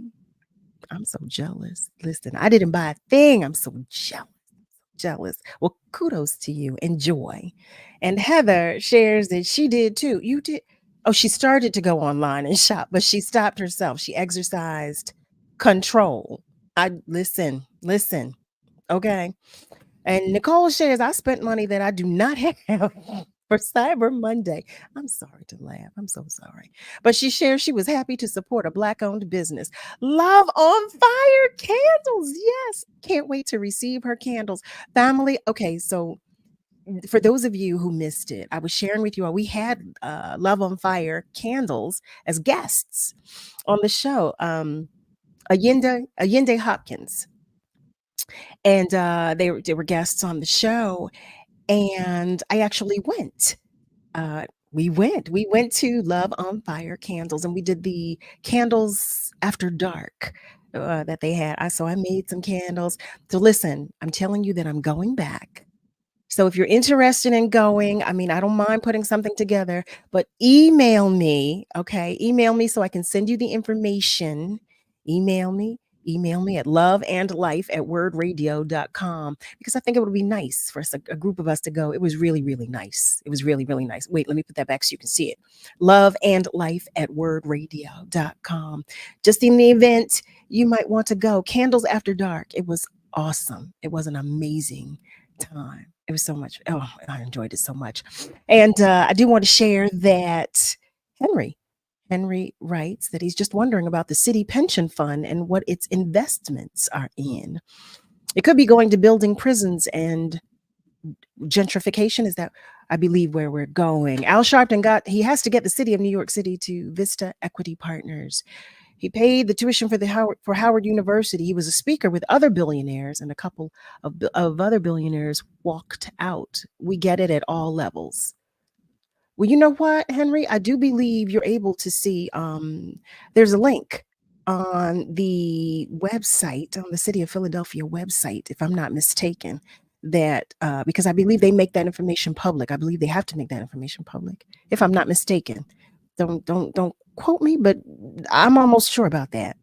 Speaker 11: I'm so jealous. Listen, I didn't buy a thing. I'm so jealous. Well, kudos to you. Enjoy. And Heather shares that she did too. You did. Oh, she started to go online and shop, but she stopped herself. She exercised control. Listen. Okay. And Nicole shares, I spent money that I do not have for Cyber Monday. I'm sorry to laugh. I'm so sorry. But she shares she was happy to support a Black-owned business. Love on Fire candles. Yes. Can't wait to receive her candles. Family. Okay, so for those of you who missed it, I was sharing with you all, we had Love on Fire candles as guests on the show. Allende Hopkins. And they were guests on the show. And I actually went. We went to Love on Fire candles, and we did the candles after dark that they had. So I made some candles. So listen, I'm telling you that I'm going back. So if you're interested in going, I mean, I don't mind putting something together, but email me, okay? Email me so I can send you the information. Email me at loveandlife@wordradio.com, because I think it would be nice for us, a group of us to go. It was really, really nice. It was really, really nice. Wait, let me put that back so you can see it. loveandlife@wordradio.com. Just in the event you might want to go. Candles After Dark. It was awesome. It was an amazing time. It was so much. Oh, I enjoyed it so much. And I do want to share that Henry writes that he's just wondering about the city pension fund and what its investments are in. It could be going to building prisons and gentrification. Is that, I believe, where we're going? Al Sharpton he has to get the city of New York City to Vista Equity Partners. He paid the tuition for Howard University. He was a speaker with other billionaires, and a couple of other billionaires walked out. We get it at all levels. Well, you know what, Henry? I do believe you're able to see, there's a link on the website, on the City of Philadelphia website, if I'm not mistaken, that because I believe they make that information public. I believe they have to make that information public, if I'm not mistaken. Don't quote me, but I'm almost sure about that.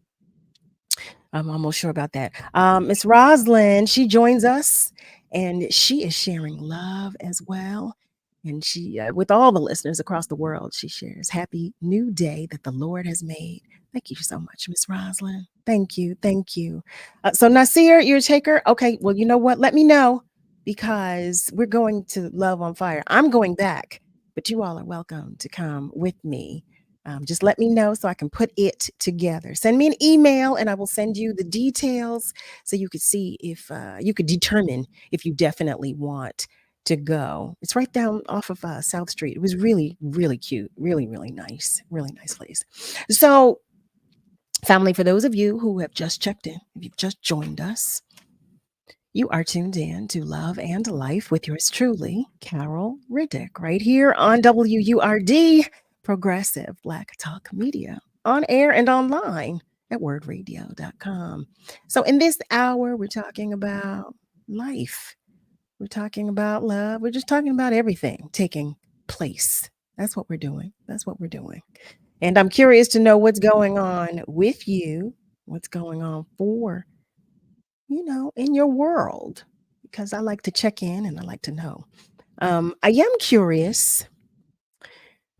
Speaker 11: Miss Roslyn, she joins us, and she is sharing love as well. And she, with all the listeners across the world, she shares, "Happy new day that the Lord has made." Thank you so much, Miss Roslyn. Thank you. So Nasir, you're a taker? Okay, well, you know what? Let me know, because we're going to Love on Fire. I'm going back, but you all are welcome to come with me. Just let me know so I can put it together. Send me an email and I will send you the details so you could see if you could determine if you definitely want to go. It's right down off of South Street. It was really, really cute. Really, really nice. Really nice place. So, family, for those of you who have just checked in, if you've just joined us, you are tuned in to Love and Life with yours truly, Carol Riddick, right here on WURD, Progressive Black Talk Media, on air and online at wordradio.com. So in this hour, we're talking about life. We're talking about love. We're just talking about everything taking place. That's what we're doing. And I'm curious to know what's going on with you, what's going on for, in your world, because I like to check in and I like to know. I am curious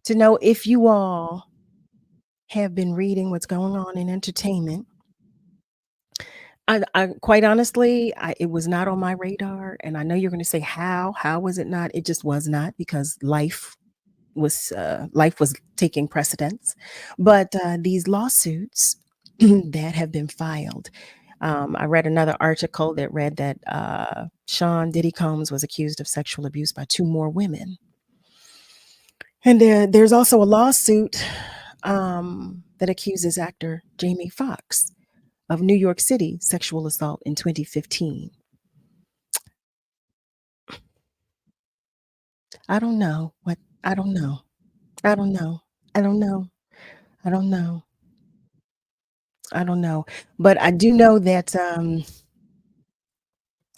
Speaker 11: to know if you all have been reading what's going on in entertainment. I quite honestly, it was not on my radar, and I know you're going to say how. How was it not? It just was not because life was taking precedence. But these lawsuits that have been filed. I read another article that read that Sean Diddy Combs was accused of sexual abuse by two more women. And there's also a lawsuit that accuses actor Jamie Foxx of New York City sexual assault in 2015. I don't know what I don't know. I don't know. I don't know. I don't know. I don't know. But I do know that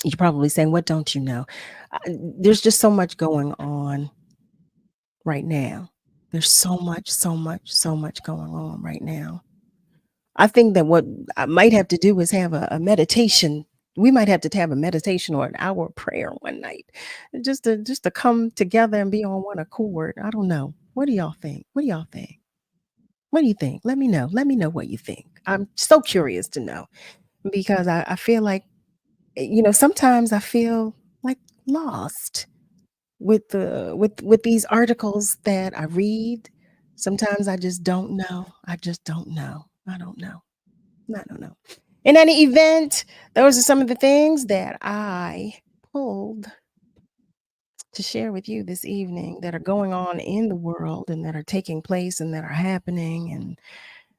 Speaker 11: you're probably saying, what don't you know? There's just so much going on right now. There's so much, so much, so much going on right now. I think that what I might have to do is have a meditation. We might have to have a meditation or an hour of prayer one night, just to come together and be on one accord. I don't know. What do y'all think? What do y'all think? What do you think? Let me know. Let me know what you think. I'm so curious to know because I feel like, sometimes I feel like lost with these articles that I read. Sometimes I just don't know. I just don't know. I don't know. I don't know. In any event, those are some of the things that I pulled to share with you this evening that are going on in the world and that are taking place and that are happening. And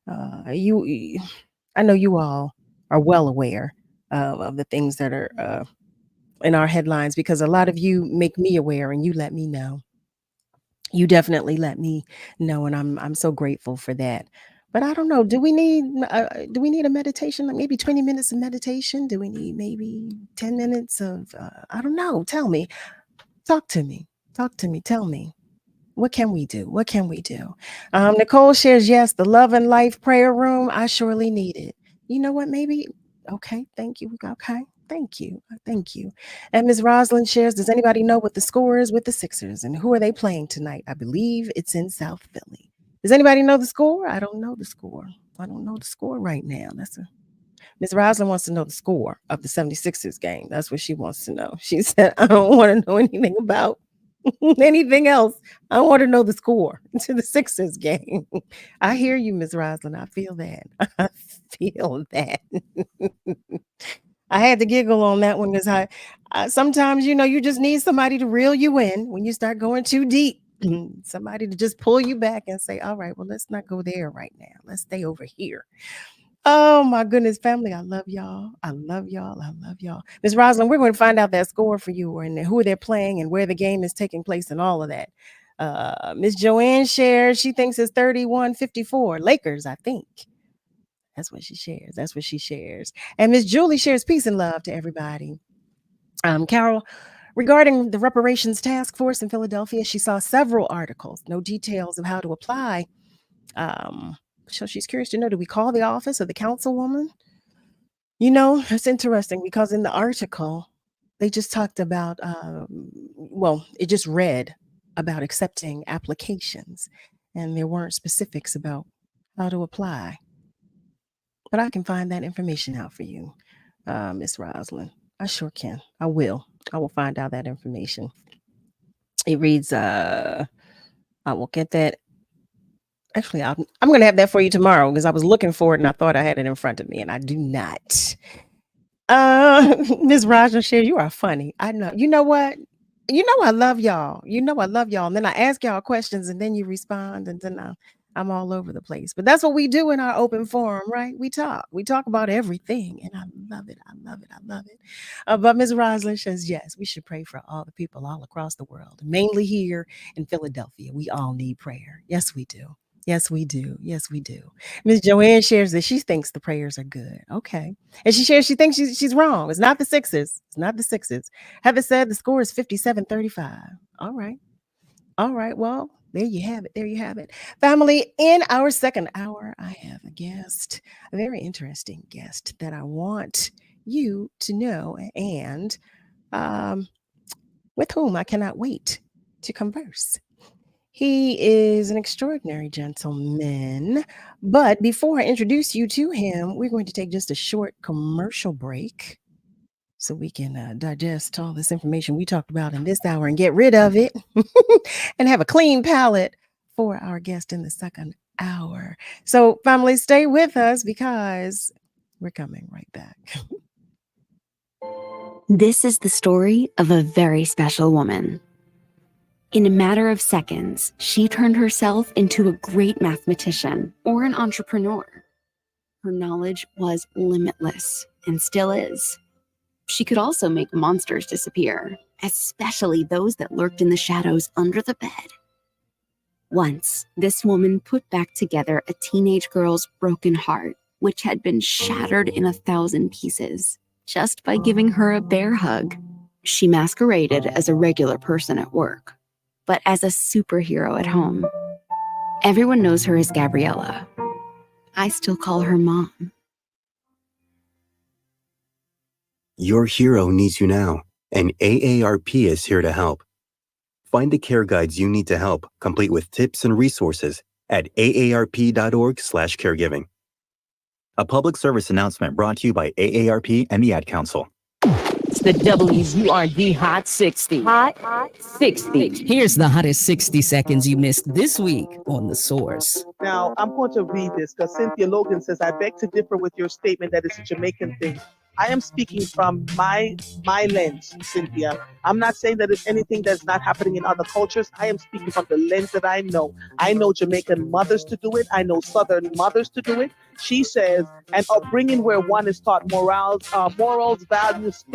Speaker 11: I know you all are well aware of the things that are in our headlines because a lot of you make me aware and you let me know. You definitely let me know, and I'm so grateful for that. But I don't know. Do we need a meditation? Like maybe 20 minutes of meditation? Do we need maybe 10 minutes of I don't know. Tell me. Talk to me. Talk to me. Tell me. What can we do? What can we do? Nicole shares, yes, the Love and Life prayer room. I surely need it. You know what? Maybe. Okay. Thank you. Okay. Thank you. Thank you. And Ms. Roslyn shares, does anybody know what the score is with the Sixers and who are they playing tonight? I believe it's in South Philly. Does anybody know the score? I don't know the score. I don't know the score right now. Ms. Roslyn wants to know the score of the 76ers game. That's what she wants to know. She said, I don't want to know anything about anything else. I want to know the score to the Sixers game. I hear you, Ms. Roslyn. I feel that. I feel that. I had to giggle on that one because I sometimes, you just need somebody to reel you in when you start going too deep. Somebody to just pull you back and say, all right, well, let's not go there right now. Let's stay over here. Oh my goodness, family. I love y'all. I love y'all. I love y'all. Ms. Roslyn, we're going to find out that score for you and who they're playing and where the game is taking place and all of that. Miss Joanne shares, she thinks it's 31-54. Lakers, I think. That's what she shares. That's what she shares. And Miss Julie shares peace and love to everybody. Carol, regarding the reparations task force in Philadelphia, she saw several articles, no details of how to apply. So she's curious to know, do we call the office of the councilwoman? It's interesting because in the article, they just talked about, it just read about accepting applications, and there weren't specifics about how to apply. But I can find that information out for you, Miss Roslyn. I sure can. I will find out that information. It reads, I will get that. Actually, I'm going to have that for you tomorrow because I was looking for it and I thought I had it in front of me and I do not. Ms. Raja shares, you are funny. I know. You know what? I love y'all. I love y'all. And then I ask y'all questions and then you respond and then I'm all over the place. But that's what we do in our open forum, right? We talk about everything and I love it. I love it. I love it. But Ms. Roslyn says, yes, we should pray for all the people all across the world, mainly here in Philadelphia. We all need prayer. Yes, we do. Yes, we do. Yes, we do. Ms. Joanne shares that she thinks the prayers are good. Okay. And she shares she thinks she's wrong. It's not the Sixers. It's not the Sixers. Heather said the score is 57-35. All right. All right. Well, there you have it. There you have it. Family, in our second hour, I have a guest, a very interesting guest that I want you to know and with whom I cannot wait to converse. He is an extraordinary gentleman. But before I introduce you to him, we're going to take just a short commercial break so we can digest all this information we talked about in this hour and get rid of it and have a clean palate for our guest in the second hour. So, family, stay with us because we're coming right back.
Speaker 4: This is the story of a very special woman. In a matter of seconds, she turned herself into a great mathematician or an entrepreneur. Her knowledge was limitless and still is. She could also make monsters disappear, especially those that lurked in the shadows under the bed. Once, this woman put back together a teenage girl's broken heart, which had been shattered in 1,000 pieces, just by giving her a bear hug. She masqueraded as a regular person at work, but as a superhero at home. Everyone knows her as Gabriella. I still call her Mom.
Speaker 5: Your hero needs you now, and AARP is here to help. Find the care guides you need to help, complete with tips and resources at aarp.org/caregiving. A public service announcement brought to you by AARP and the Ad Council.
Speaker 6: It's the WURD Hot 60. Hot 60. Here's the hottest 60 seconds you missed this week on The Source.
Speaker 7: Now, I'm going to read this because Cynthia Logan says, I beg to differ with your statement that it's a Jamaican thing. I am speaking from my lens, Cynthia. I'm not saying that it's anything that's not happening in other cultures. I am speaking from the lens that I know. I know Jamaican mothers to do it. I know Southern mothers to do it. She says, an upbringing where one is taught morals, values,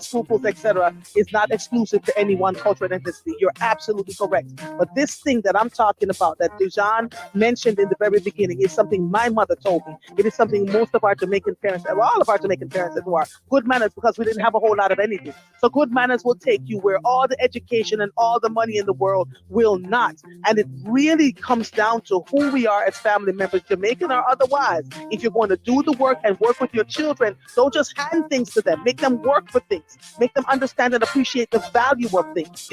Speaker 7: scruples, etc., is not exclusive to any one culture and ethnicity. You're absolutely correct. But this thing that I'm talking about, that Dejan mentioned in the very beginning, is something my mother told me. It is something most of our Jamaican parents, all of our Jamaican parents who are good manners, because we didn't have a whole lot of anything. So good manners will take you where all the education and all the money in the world will not. And it really comes down to who we are as family members, Jamaican or otherwise. If you're going to do the work and work with your children, don't just hand things to them. Make them work for things. Make them understand and appreciate the value of things,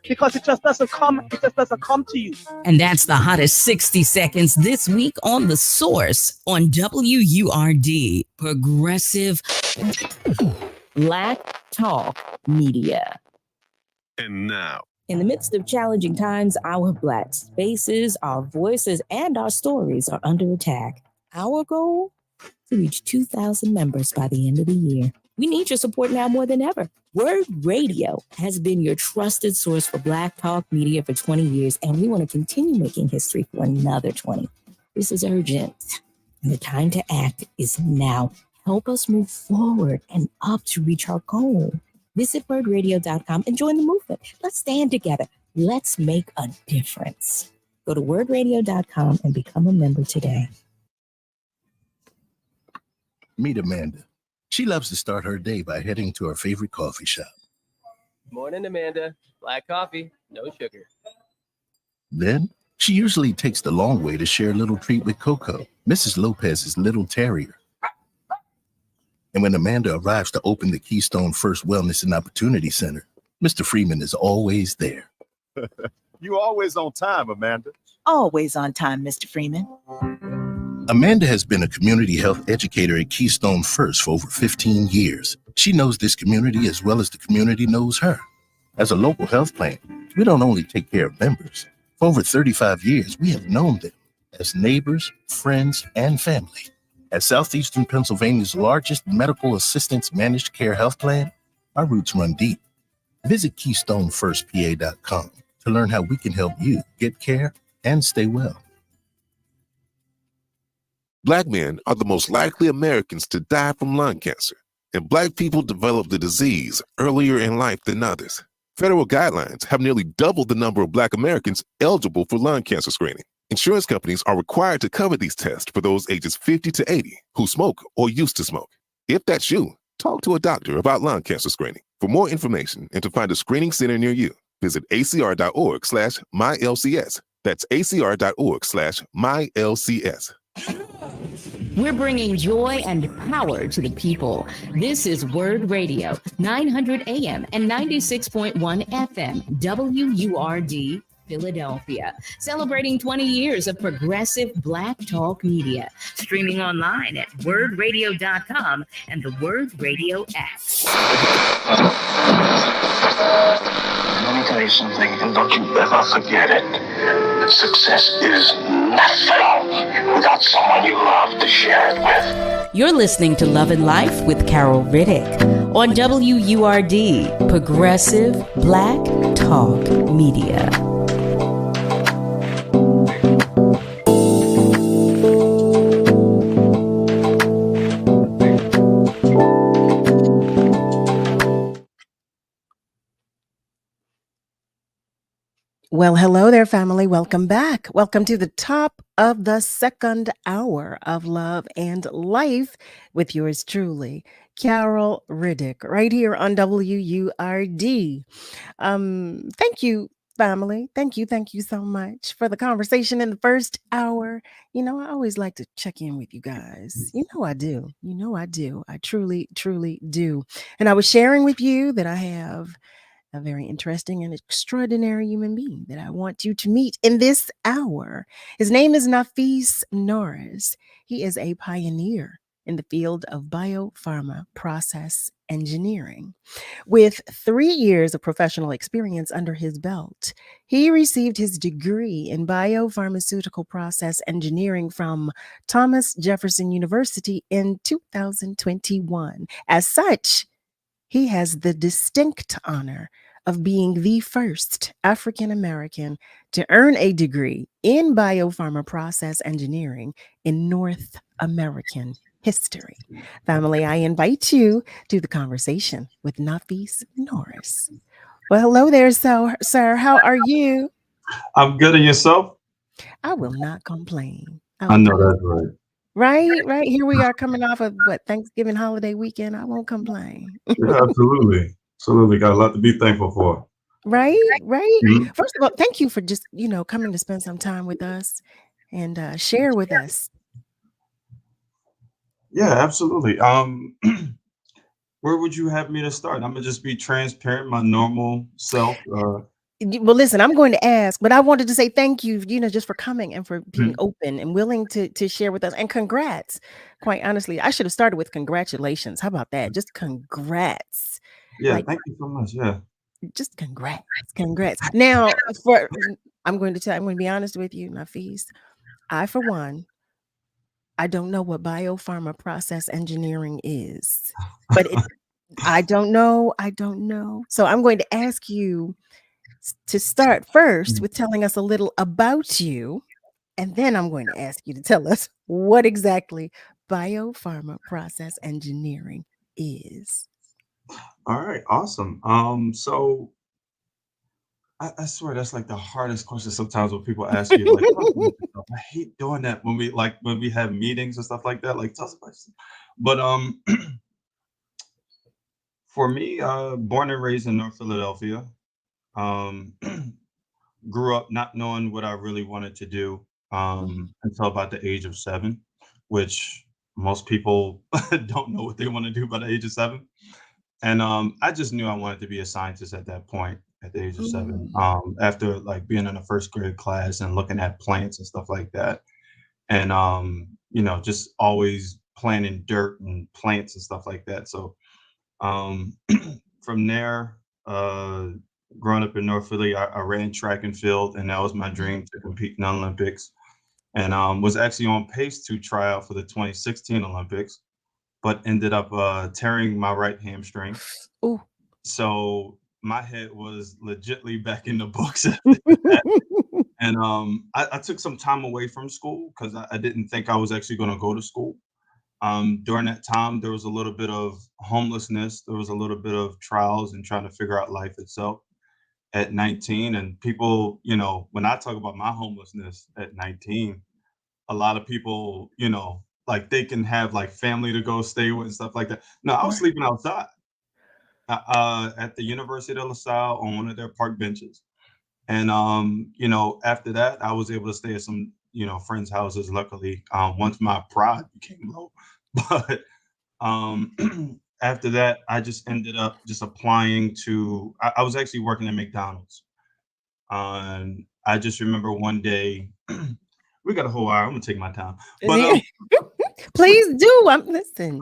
Speaker 7: because it just doesn't come to you.
Speaker 1: And that's the hottest 60 seconds this week on The Source on WURD, Progressive Black Talk Media.
Speaker 24: And now,
Speaker 1: in the midst of challenging times, our Black spaces, our voices, and our stories are under attack. Our goal? To reach 2,000 members by the end of the year. We need your support now more than ever. WURD Radio has been your trusted source for Black Talk media for 20 years, and we want to continue making history for another 20. This is urgent, and the time to act is now. Help us move forward and up to reach our goal. Visit wordradio.com and join the movement. Let's stand together. Let's make a difference. Go to wordradio.com and become a member today.
Speaker 8: Meet Amanda. She loves to start her day by heading to her favorite coffee shop.
Speaker 10: Morning, Amanda. Black coffee, no sugar.
Speaker 8: Then she usually takes the long way to share a little treat with Coco, Mrs. Lopez's little terrier. And when Amanda arrives to open the Keystone First Wellness and Opportunity Center, Mr. Freeman is always there.
Speaker 23: You always on time, Amanda.
Speaker 25: Always on time, Mr. Freeman.
Speaker 8: Amanda has been a community health educator at Keystone First for over 15 years. She knows this community as well as the community knows her. As a local health plan, we don't only take care of members. For over 35 years, we have known them as neighbors, friends, and family. As Southeastern Pennsylvania's largest medical assistance managed care health plan, our roots run deep. Visit KeystoneFirstPA.com to learn how we can help you get care and stay well.
Speaker 24: Black men are the most likely Americans to die from lung cancer, and Black people develop the disease earlier in life than others. Federal guidelines have nearly doubled the number of Black Americans eligible for lung cancer screening. Insurance companies are required to cover these tests for those ages 50 to 80 who smoke or used to smoke. If that's you, talk to a doctor about lung cancer screening. For more information and to find a screening center near you, visit acr.org/mylcs. That's acr.org/mylcs.
Speaker 6: We're bringing joy and power to the people. This is WURD Radio, 900 AM and 96.1 FM, WURD,
Speaker 1: Philadelphia, celebrating 20 years of progressive Black talk media. Streaming online at wordradio.com and the Word Radio app.
Speaker 9: Let me tell you something, and don't you ever forget it. That success is nothing without someone you love to share it with.
Speaker 6: You're listening to Love and Life with Carol Riddick on WURD, Progressive Black Talk Media.
Speaker 11: Well, hello there, family. Welcome back. Welcome to the top of the second hour of Love and Life with yours truly, Carol Riddick, right here on WURD. Thank you, family. Thank you so much for the conversation in the first hour. You know, I always like to check in with you guys. You know I do. You know I do. I truly, truly do. And I was sharing with you that I have a very interesting and extraordinary human being that I want you to meet in this hour. His name is Nafees Norris. He is a pioneer in the field of biopharma process engineering. With 3 years of professional experience under his belt, he received his degree in biopharmaceutical process engineering from Thomas Jefferson University in 2021. As such, he has the distinct honor of being the first African American to earn a degree in biopharma process engineering in North American history. Family, I invite you to the conversation with Nafees Norris. Well, hello there, sir. How are you?
Speaker 12: I'm good, and yourself?
Speaker 11: I will not complain.
Speaker 12: I know that's right.
Speaker 11: Right. Here we are coming off of Thanksgiving holiday weekend. I won't complain.
Speaker 12: Yeah, absolutely. Absolutely. Got a lot to be thankful for.
Speaker 11: Right.
Speaker 12: Mhm.
Speaker 11: First of all, thank you for just, coming to spend some time with us and share with us.
Speaker 12: Yeah, absolutely. Where would you have me to start? I'm gonna just be transparent, my normal self.
Speaker 11: Well, listen, I'm going to ask, but I wanted to say thank you, just for coming and for being
Speaker 12: Mhm.
Speaker 11: open and willing to share with us. And congrats. Quite honestly, I should have started with congratulations. How about that? Just congrats.
Speaker 12: Yeah,
Speaker 11: Like,
Speaker 12: thank you so much. Yeah.
Speaker 11: just congrats. Now, I'm going to be honest with you, Nafees. I, for one, I don't know what biopharma process engineering is, but I don't know. So I'm going to ask you to start first with telling us a little about you, and then I'm going to ask you to tell us what exactly biopharma process engineering is.
Speaker 12: All right, awesome. So I swear that's like the hardest question sometimes when people ask you, like, "Tell us about yourself." I hate doing that when we have meetings and stuff like that. Like, tell us about yourself. But for me, born and raised in North Philadelphia, um, grew up not knowing what I really wanted to do until about the age of 7, which most people don't know what they want to do by the age of 7. And I just knew I wanted to be a scientist at that point, at the age of 7. After like being in a first grade class and looking at plants and stuff like that, and just always planting dirt and plants and stuff like that. So um, from there, growing up in North Philly, I ran track and field, and that was my dream to compete in the Olympics. And was actually on pace to try out for the 2016 Olympics, but ended up tearing my right hamstring.
Speaker 11: Ooh.
Speaker 12: So my head was legitly back in the books after that. And I took some time away from school because I didn't think I was actually going to go to school. During that time, there was a little bit of homelessness. There was a little bit of trials and trying to figure out life itself at 19. And people, when I talk about my homelessness at 19, a lot of people, like they can have like family to go stay with and stuff like that. No, I was sleeping outside at the University of LaSalle on one of their park benches. And after that, I was able to stay at some, friends' houses. Luckily, once my pride became low, but after that, I just ended up just applying to. I was actually working at McDonald's, And I just remember one day, we got a whole hour. I'm gonna take my time, but
Speaker 11: Please do. I'm listening.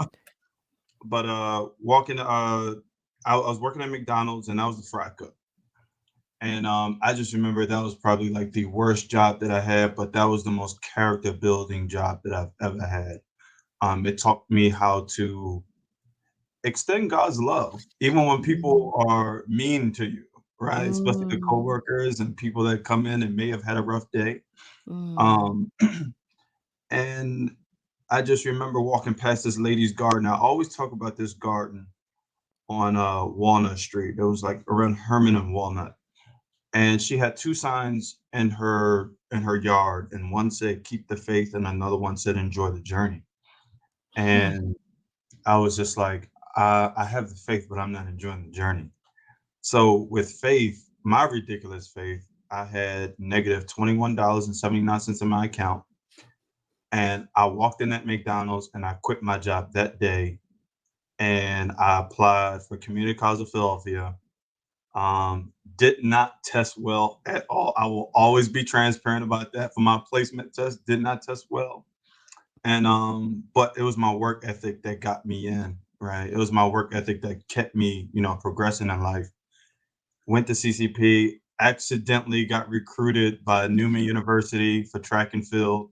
Speaker 12: walking. I was working at McDonald's, and I was the fry cook. And I just remember that was probably like the worst job that I had, but that was the most character building job that I've ever had. It taught me how to extend God's love, even when people are mean to you, right? Especially the coworkers and people that come in and may have had a rough day. Um, and I just remember walking past this lady's garden. I always talk about this garden on Walnut Street. It was like around Herman and Walnut. And she had two signs in her yard, and one said keep the faith and another one said enjoy the journey. And I was just like, I have the faith, but I'm not enjoying the journey. So with faith, my ridiculous faith, I had negative $21.79 in my account. And I walked in at McDonald's and I quit my job that day. And I applied for Community College of Philadelphia. Did not test well at all. I will always be transparent about that. For my placement test, did not test well. And but it was my work ethic that got me in, right? It was my work ethic that kept me, progressing in life. Went to CCP, accidentally got recruited by Newman University for track and field.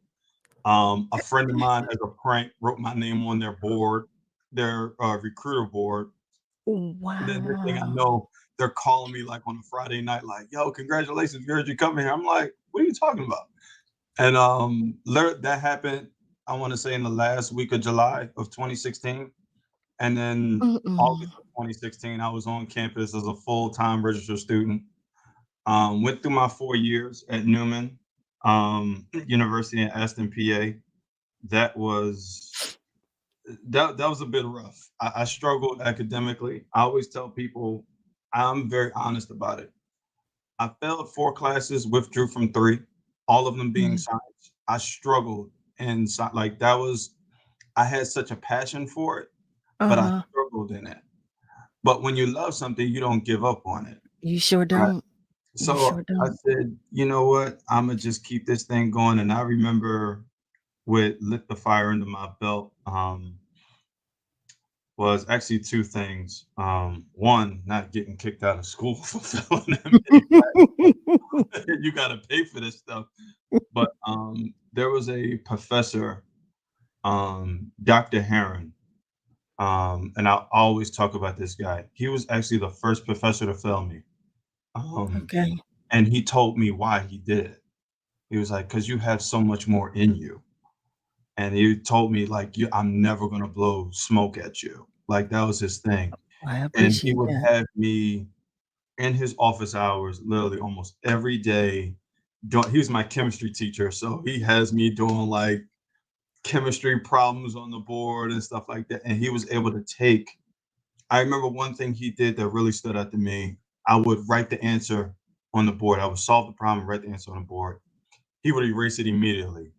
Speaker 12: A friend of mine, as a prank, wrote my name on their board, their recruiter board. And then next thing I
Speaker 11: Wow.
Speaker 12: know, they're calling me like on a Friday night, like, yo, congratulations, we heard you coming here. I'm like, what are you talking about? And that happened, I want to say in the last week of July of 2016. And then August of 2016, I was on campus as a full-time registered student. Went through my 4 years at Newman University in Aston, PA. That was a bit rough. I struggled academically. I always tell people I'm very honest about it. I failed 4 classes, withdrew from 3, all of them being science. I struggled in like that was I had such a passion for it, but I struggled in it. But when you love something, you don't give up on it.
Speaker 11: You sure
Speaker 12: Right?
Speaker 11: don't. You
Speaker 12: So
Speaker 11: sure
Speaker 12: I
Speaker 11: don't.
Speaker 12: said, you know what? I'm gonna just keep this thing going. And I remember what lit the fire under my belt. Was actually 2 things. One, not getting kicked out of school for failing that many classes. You gotta pay for this stuff. But there was a professor, Dr. Heron, and I always talk about this guy. He was actually the first professor to fail me.
Speaker 11: Okay.
Speaker 12: And he told me why he did it. He was like, "'Cause you have so much more in you." And he told me like, I'm never gonna blow smoke at you. Like that was his thing.
Speaker 11: I
Speaker 12: And he
Speaker 11: appreciate
Speaker 12: would
Speaker 11: that.
Speaker 12: have me in his office hours literally almost every day. He was my chemistry teacher, so he has me doing like chemistry problems on the board and stuff like that. And he was able to take. I remember one thing he did that really stood out to me. I would write the answer on the board. I would solve the problem, write the answer on the board. He would erase it immediately.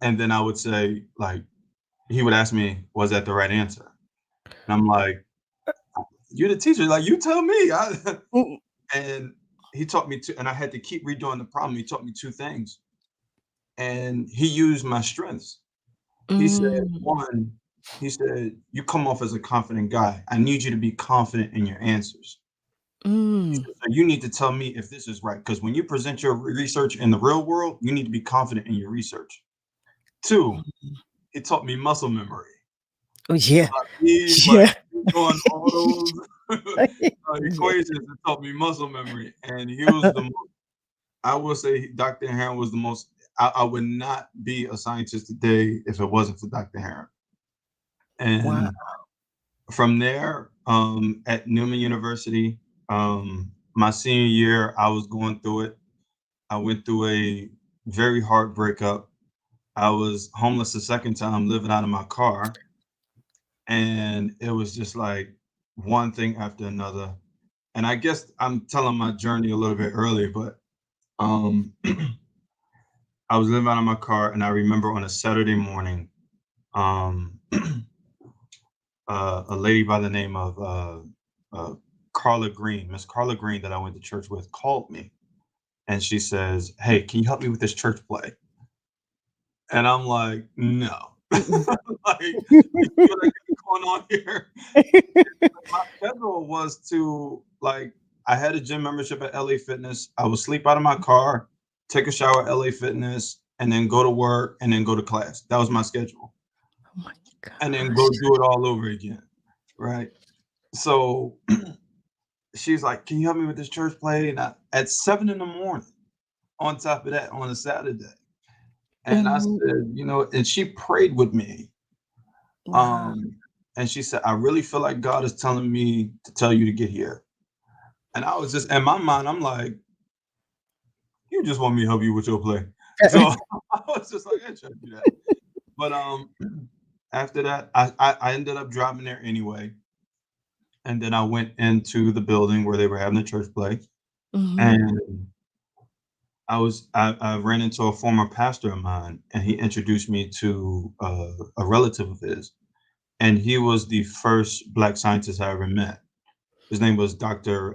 Speaker 12: And then I would say, like, he would ask me, was that the right answer? And I'm like, you're the teacher. Like, you tell me. And he taught me and I had to keep redoing the problem. He taught me 2 things. And he used my strengths. He said, one, he said, you come off as a confident guy. I need you to be confident in your answers. He said, so you need to tell me if this is right. Because when you present your research in the real world, you need to be confident in your research. 2, it taught me muscle memory.
Speaker 11: Oh, yeah.
Speaker 12: Like,
Speaker 11: Yeah.
Speaker 12: doing all those equations, it taught me muscle memory. And he was the most, I will say Dr. Heron was the most, I would not be a scientist today if it wasn't for Dr. Heron.
Speaker 11: Wow.
Speaker 12: And from there, at Newman University, my senior year, I was going through it. I went through a very hard breakup. I was homeless the second time, living out of my car. And it was just like one thing after another. And I guess I'm telling my journey a little bit early, but I was living out of my car, and I remember on a Saturday morning, a lady by the name of Carla Green, Miss Carla Green, that I went to church with, called me. and she says, "Hey, can you help me with this church play?" And I'm like, "No." Like, you see what I got going on here? My schedule was to, like, I had a gym membership at LA Fitness. I would sleep out of my car, take a shower at LA Fitness, and then go to work and then go to class. That was my schedule.
Speaker 11: Oh my God.
Speaker 12: And then go do it all over again. Right. So she's like, "Can you help me with this church play?" And at 7 a.m, on top of that, on a Saturday. And I
Speaker 11: Mhm.
Speaker 12: said, and she prayed with me.
Speaker 11: Wow.
Speaker 12: And she said, "I really feel like God is telling me to tell you to get here." And I was just, in my mind, I'm like, "You just want me to help you with your play." So I was just like, "I ain't trying to do that." But after that, I ended up dropping there anyway. And then I went into the building where they were having the church play.
Speaker 11: Mhm.
Speaker 12: And I ran into a former pastor of mine, and he introduced me to a relative of his. And he was the first Black scientist I ever met. His name was Dr.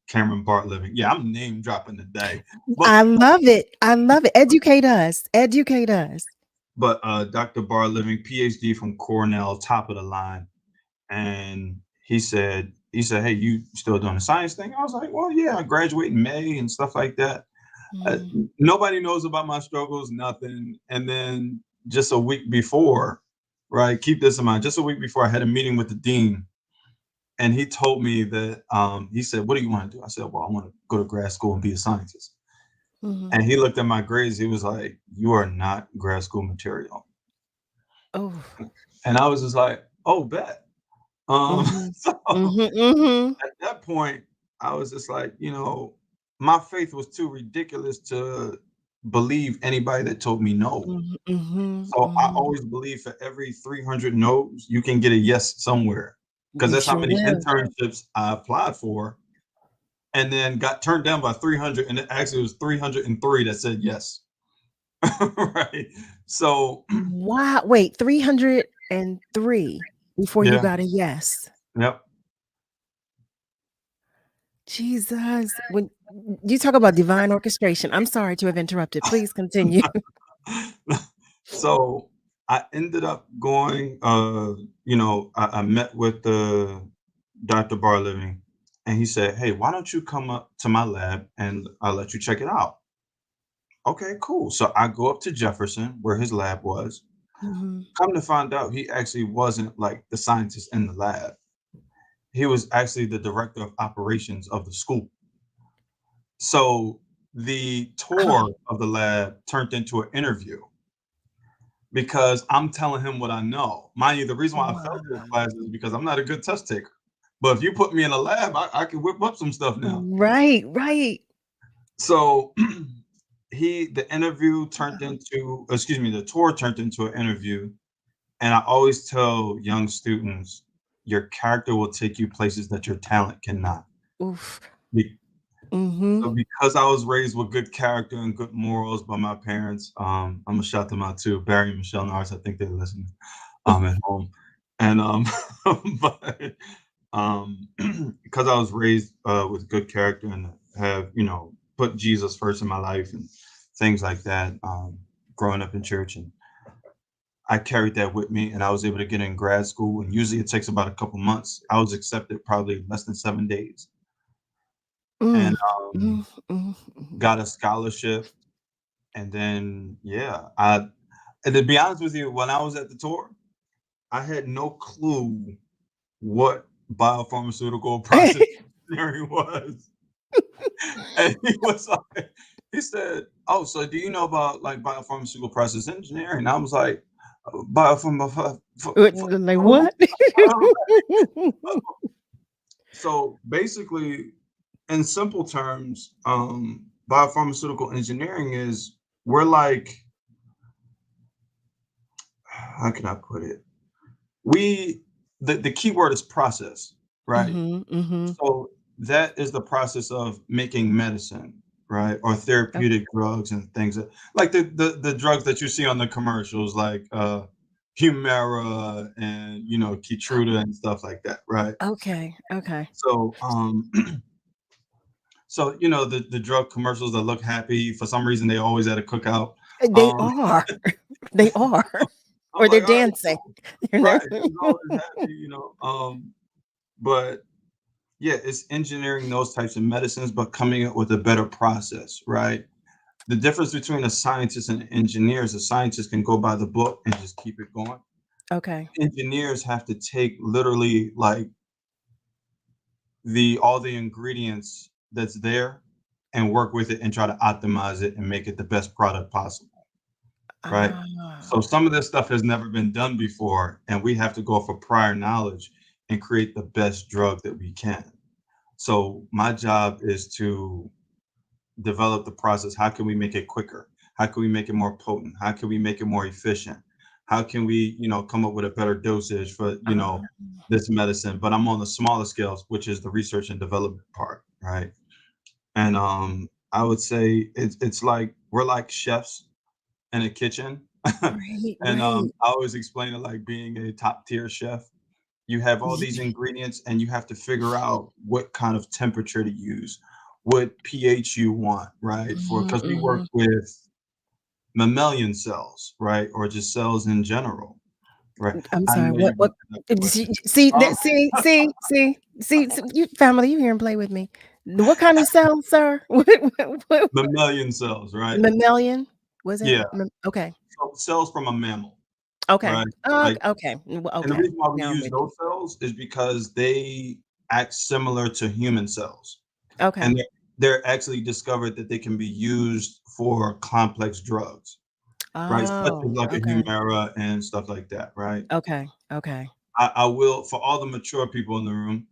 Speaker 12: Cameron Bartlett. Yeah, I'm name dropping today. But
Speaker 11: I love it. I love it. Educate us. Educate us.
Speaker 12: but Dr. Bartlett, PhD from Cornell, top of the line. And he said, "Hey, you still doing the science thing?" I was like, "Well, yeah, I graduate in May and stuff like that." Nobody knows about my struggles, nothing. And then just a week before, right? Keep this in mind. Just a week before, I had a meeting with the dean, and he told me that he said, "What do you want to do?" I said, "Well, I want to go to grad school and be a scientist."
Speaker 11: Mhm.
Speaker 12: And he looked at my grades. He was like, "You are not grad school material."
Speaker 11: Oh.
Speaker 12: And I was just like, "Oh, bet."
Speaker 11: Mhm.
Speaker 12: So
Speaker 11: Mhm. Mhm.
Speaker 12: at that point, I was just like, my faith was too ridiculous to believe anybody that told me no.
Speaker 11: Mhm. Mhm.
Speaker 12: So I
Speaker 11: Mhm.
Speaker 12: always believe for every 300 no's, you can get a yes somewhere. Because
Speaker 11: You
Speaker 12: that's how
Speaker 11: sure
Speaker 12: many
Speaker 11: will.
Speaker 12: internships I applied for, and then got turned down by 300. And it actually was 303 that said yes. Right. So,
Speaker 11: Wow. Wait, 303 before you
Speaker 12: yeah.
Speaker 11: got a yes.
Speaker 12: Yep.
Speaker 11: Jesus. When you talk about divine orchestration, I'm sorry to have interrupted. Please continue.
Speaker 12: So I ended up going, I met with the Dr. Bar Living, and he said, "Hey, why don't you come up to my lab and I'll let you check it out?" Okay, cool. So I go up to Jefferson where his lab was.
Speaker 11: Mhm.
Speaker 12: Come to find out, he actually wasn't like the scientist in the lab. He was actually the director of operations of the school. So the tour of the lab turned into an interview because I'm telling him what I know. Mind you, the reason why I failed those
Speaker 11: Wow.
Speaker 12: classes is because I'm not a good test taker. But if you put me in a lab, I can whip up some stuff now.
Speaker 11: Right, right.
Speaker 12: So the interview turned into, excuse me, the tour turned into an interview. And I always tell young students, your character will take you places that your talent cannot.
Speaker 11: Oof.
Speaker 12: Be-
Speaker 11: Mhm.
Speaker 12: So because I was raised with good character and good morals by my parents, I'm gonna shout them out too. Barry and Michelle Norris, I think they're listening at home. And but because I was raised with good character and have, put Jesus first in my life and things like that, growing up in church, and I carried that with me, and I was able to get in grad school. And usually it takes about a couple months. I was accepted probably less than 7 days, and
Speaker 11: Mm. Mm, mhm.
Speaker 12: got a scholarship. And then, yeah, and to be honest with you, when I was at the tour, I had no clue what biopharmaceutical process engineering was. And he was like, he said, "Oh, so do you know about like biopharmaceutical process engineering?" And I was like, biopharm.
Speaker 11: Like what?
Speaker 12: So basically, in simple terms, biopharmaceutical engineering is, we're like, how can I put it? The key word is process, right?
Speaker 11: Mhm, mhm.
Speaker 12: So that is the process of making medicine, right? Or therapeutic drugs and things like the drugs that you see on the commercials, like Humira and Keytruda and stuff like that, right?
Speaker 11: Okay, okay.
Speaker 12: So So, the drug commercials that look happy, for some reason, they always at a cookout.
Speaker 11: They are. They are.
Speaker 12: I'm
Speaker 11: Or they're
Speaker 12: like, all right,
Speaker 11: dancing.
Speaker 12: right. It's always happy, but yeah, it's engineering those types of medicines, but coming up with a better process, right? The difference between a scientist and an engineer is a scientist can go by the book and just keep it going.
Speaker 11: Okay.
Speaker 12: Engineers have to take literally like all the ingredients that's there and work with it and try to optimize it and make it the best product possible, right? So some of this stuff has never been done before, and we have to go for prior knowledge and create the best drug that we can. So my job is to develop the process. How can we make it quicker? How can we make it more potent? How can we make it more efficient? How can we, come up with a better dosage for, this medicine? But I'm on the smaller scales, which is the research and development part, right? And I would say it's like we're like chefs in a kitchen.
Speaker 11: Right,
Speaker 12: And
Speaker 11: right.
Speaker 12: I always explain it like being a top tier chef. You have all these ingredients and you have to figure out what kind of temperature to use, what pH you want, right? Because we work with mammalian cells, right? Or just cells in general, right?
Speaker 11: I'm
Speaker 12: I
Speaker 11: sorry.
Speaker 12: know you're
Speaker 11: What?
Speaker 12: gonna ask that question.
Speaker 11: See, you family, you here and play with me. What kind of cell, sir? What?
Speaker 12: Mammalian cells, right?
Speaker 11: Mammalian? Was it?
Speaker 12: Yeah.
Speaker 11: Okay.
Speaker 12: So cells from a mammal,
Speaker 11: Okay.
Speaker 12: right? Like,
Speaker 11: Okay.
Speaker 12: and the
Speaker 11: Okay.
Speaker 12: reason why we
Speaker 11: Now I'm
Speaker 12: use
Speaker 11: with you.
Speaker 12: those cells is because they act similar to human cells.
Speaker 11: Okay.
Speaker 12: And they're actually discovered that they can be used for complex drugs, right? Such
Speaker 11: Oh,
Speaker 12: as like a
Speaker 11: okay.
Speaker 12: Humira and stuff like that, right?
Speaker 11: Okay. Okay.
Speaker 12: I will, for all the mature people in the room,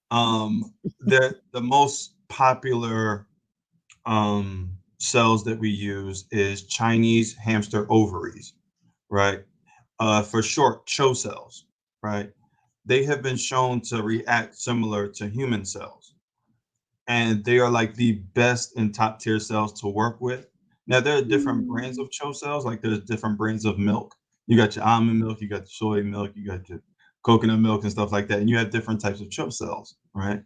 Speaker 12: the most popular cells that we use is Chinese hamster ovaries, right? For short, CHO cells, right? They have been shown to react similar to human cells. And they are like the best and top tier cells to work with. Now, there are different brands of CHO cells, like there's different brands of milk. You got your almond milk, you got your soy milk, you got your coconut milk and stuff like that. And you have different types of CHO cells, right?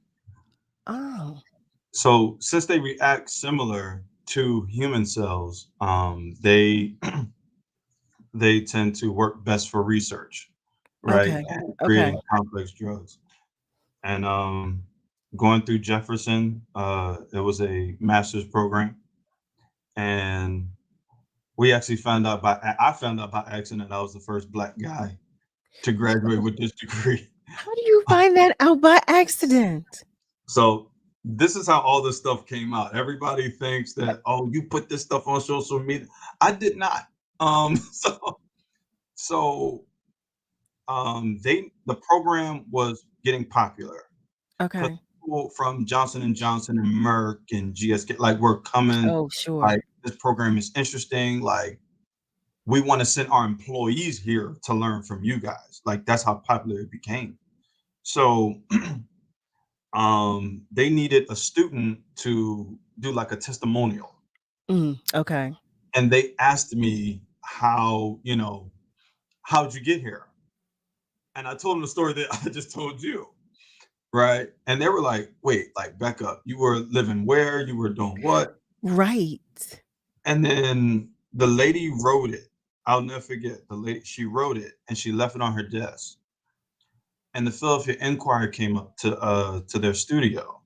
Speaker 11: Oh.
Speaker 12: So since they react similar to human cells, they they tend to work best for research, right?
Speaker 11: Okay.
Speaker 12: And
Speaker 11: Okay.
Speaker 12: creating complex drugs. And going through Jefferson, it was a master's program, and I found out by accident I was the first Black guy to graduate with this degree.
Speaker 11: How do you find that out by accident?
Speaker 12: So this is how all this stuff came out. Everybody thinks that, oh, you put this stuff on social media. I did not. So the program was getting popular.
Speaker 11: Okay.
Speaker 12: People from Johnson & Johnson and Merck and GSK, like, were coming,
Speaker 11: Oh, sure.
Speaker 12: like, this program is interesting. Like, we want to send our employees here to learn from you guys. Like, that's how popular it became. So they needed a student to do like a testimonial.
Speaker 11: Okay.
Speaker 12: And they asked me how'd you get here? And I told them the story that I just told you. Right. And they were like, wait, like, back up. You were living where? You were doing what?
Speaker 11: Right.
Speaker 12: And then the lady wrote it. I'll never forget. The lady, she wrote it and she left it on her desk. And the Philadelphia Inquirer came up to their studio.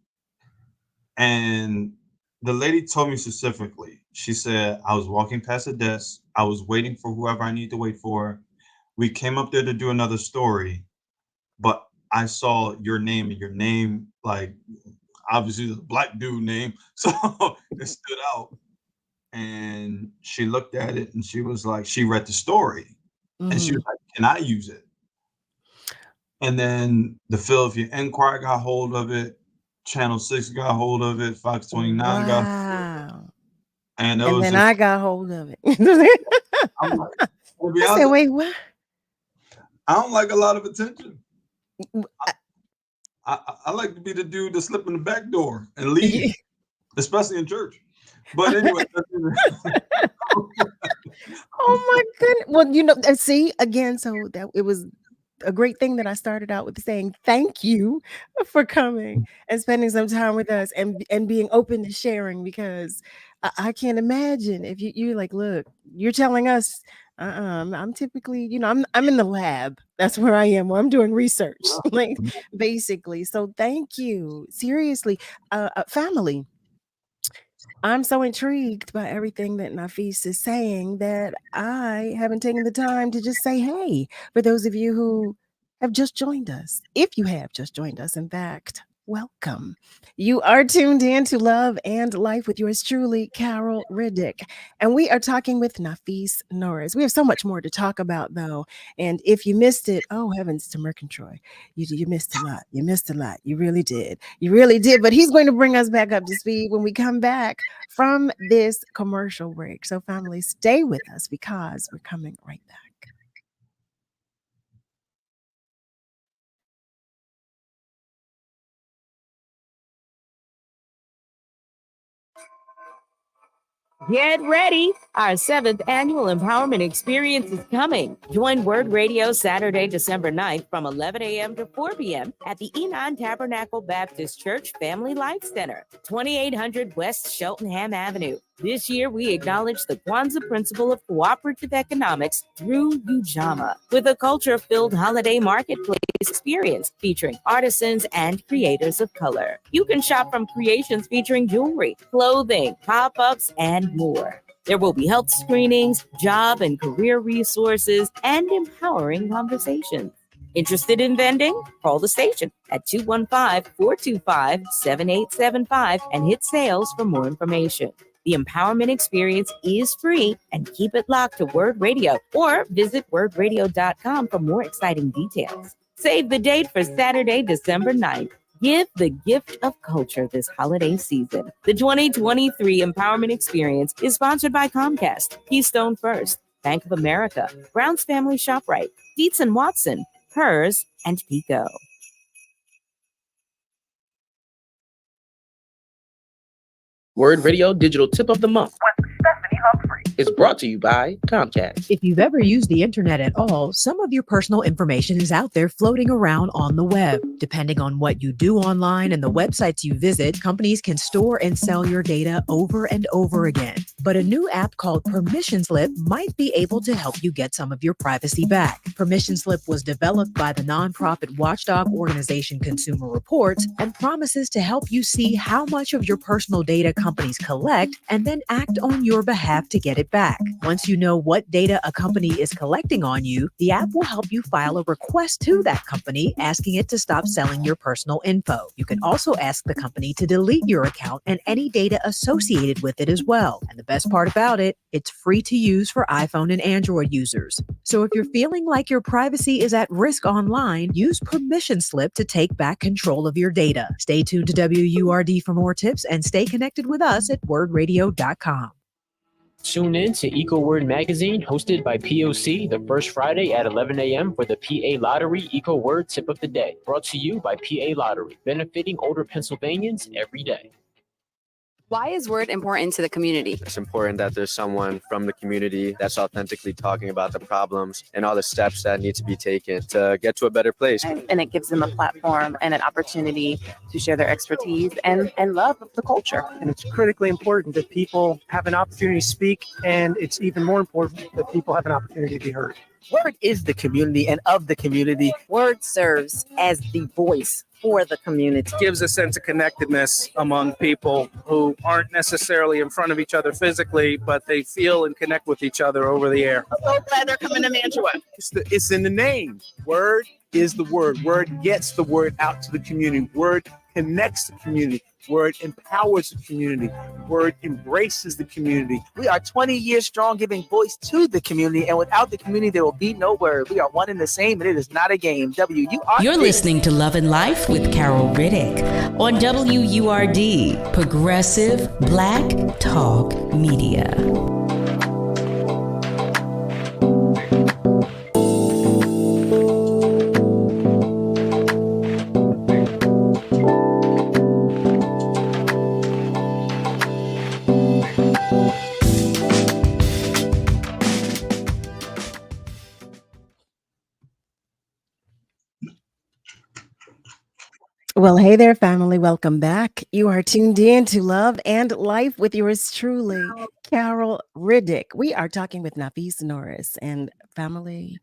Speaker 12: And the lady told me specifically, she said, I was walking past the desk. I was waiting for whoever I need to wait for. We came up there to do another story, but I saw your name, and your name, like, obviously the Black dude name. So it stood out. And she looked at it and she was like, she read the story and she was like, can I use it? And then the Philadelphia Inquirer got hold of it. Channel 6 got hold of it. Fox 29 got hold of it.
Speaker 11: Wow.
Speaker 12: And it
Speaker 11: And
Speaker 12: was
Speaker 11: then
Speaker 12: just,
Speaker 11: I got hold of it.
Speaker 12: I'm like, to be
Speaker 11: I said,
Speaker 12: honest,
Speaker 11: wait, what?
Speaker 12: I don't like a lot of attention. I like to be the dude that slip in the back door and leave, especially in church. But anyway.
Speaker 11: Oh my goodness. Well, see, again, so that it was a great thing that I started out with saying thank you for coming and spending some time with us and being open to sharing, because I can't imagine if you're like, look, you're telling us I'm typically, I'm in the lab. That's where I am. Where I'm doing research, like basically. So thank you. Seriously, family. I'm so intrigued by everything that Nafees is saying that I haven't taken the time to just say, hey, for those of you who have just joined us. If you have just joined us, in fact, welcome. You are tuned in to Love and Life with yours truly, Carol Riddick. And we are talking with Nafees Norris. We have so much more to talk about, though. And if you missed it, oh, heavens to Mercantroy. You missed a lot. You missed a lot. You really did. You really did. But he's going to bring us back up to speed when we come back from this commercial break. So, family, stay with us because we're coming right back.
Speaker 1: Get ready. Our 7th annual empowerment experience is coming. Join WURD Radio Saturday, December 9th from 11 a.m. to 4 p.m. at the Enon Tabernacle Baptist Church Family Life Center, 2800 West Cheltenham Avenue. This year, we acknowledge the Kwanzaa principle of cooperative economics through Ujamaa, with a culture-filled holiday marketplace experience featuring artisans and creators of color. You can shop from creations featuring jewelry, clothing, pop-ups, and more. There will be health screenings, job and career resources, and empowering conversations. Interested in vending? Call the station at 215-425-7875 and hit sales for more information. The empowerment experience is free, and keep it locked to WURD Radio or visit wordradio.com for more exciting details. Save the date for Saturday, December 9th. Give the gift of culture this holiday season. The 2023 Empowerment Experience is sponsored by Comcast, Keystone First, Bank of America, Brown's Family ShopRite, Dietz & Watson, Hers, and Pico.
Speaker 13: WURD Radio Digital Tip of the Month is brought to you by Comcast.
Speaker 14: If you've ever used the internet at all, some of your personal information is out there floating around on the web. Depending on what you do online and the websites you visit, companies can store and sell your data over and over again. But a new app called Permission Slip might be able to help you get some of your privacy back. Permission Slip was developed by the nonprofit watchdog organization Consumer Reports and promises to help you see how much of your personal data companies collect and then act on your behalf to get it back. Once you know what data a company is collecting on you, the app will help you file a request to that company asking it to stop selling your personal info. You can also ask the company to delete your account and any data associated with it as well. And the best part about it, it's free to use for iPhone and Android users. So if you're feeling like your privacy is at risk online, use Permission Slip to take back control of your data. Stay tuned to WURD for more tips and stay connected with us at wordradio.com.
Speaker 10: Tune in to EcoWord Magazine, hosted by POC, the first Friday at 11 a.m. for the PA Lottery EcoWord Tip of the Day. Brought to you by PA Lottery, benefiting older Pennsylvanians every day.
Speaker 15: Why is WURD important to the community?
Speaker 16: It's important that there's someone from the community that's authentically talking about the problems and all the steps that need to be taken to get to a better place.
Speaker 15: And it gives them a platform and an opportunity to share their expertise and love of the culture.
Speaker 18: And it's critically important that people have an opportunity to speak, and it's even more important that people have an opportunity to be heard.
Speaker 26: WURD is the community and of the community.
Speaker 15: WURD serves as the voice for the community.
Speaker 27: It gives a sense of connectedness among people who aren't necessarily in front of each other physically, but they feel and connect with each other over the air.
Speaker 22: I'm so glad they're coming to Mantua.
Speaker 28: It's in the name. WURD is the word. WURD gets the word out to the community. WURD connects the community. WURD empowers the community. WURD embraces the community.
Speaker 26: We are 20 years strong, giving voice to the community, and without the community, there will be no WURD. We are one and the same, and it is not a game. WURD.
Speaker 6: You're listening to Love and Life with Carol Riddick on WURD, Progressive Black Talk Media.
Speaker 11: Well, hey there, family. Welcome back. You are tuned in to Love and Life with yours truly, Carol Riddick. We are talking with Nafees Norris and family.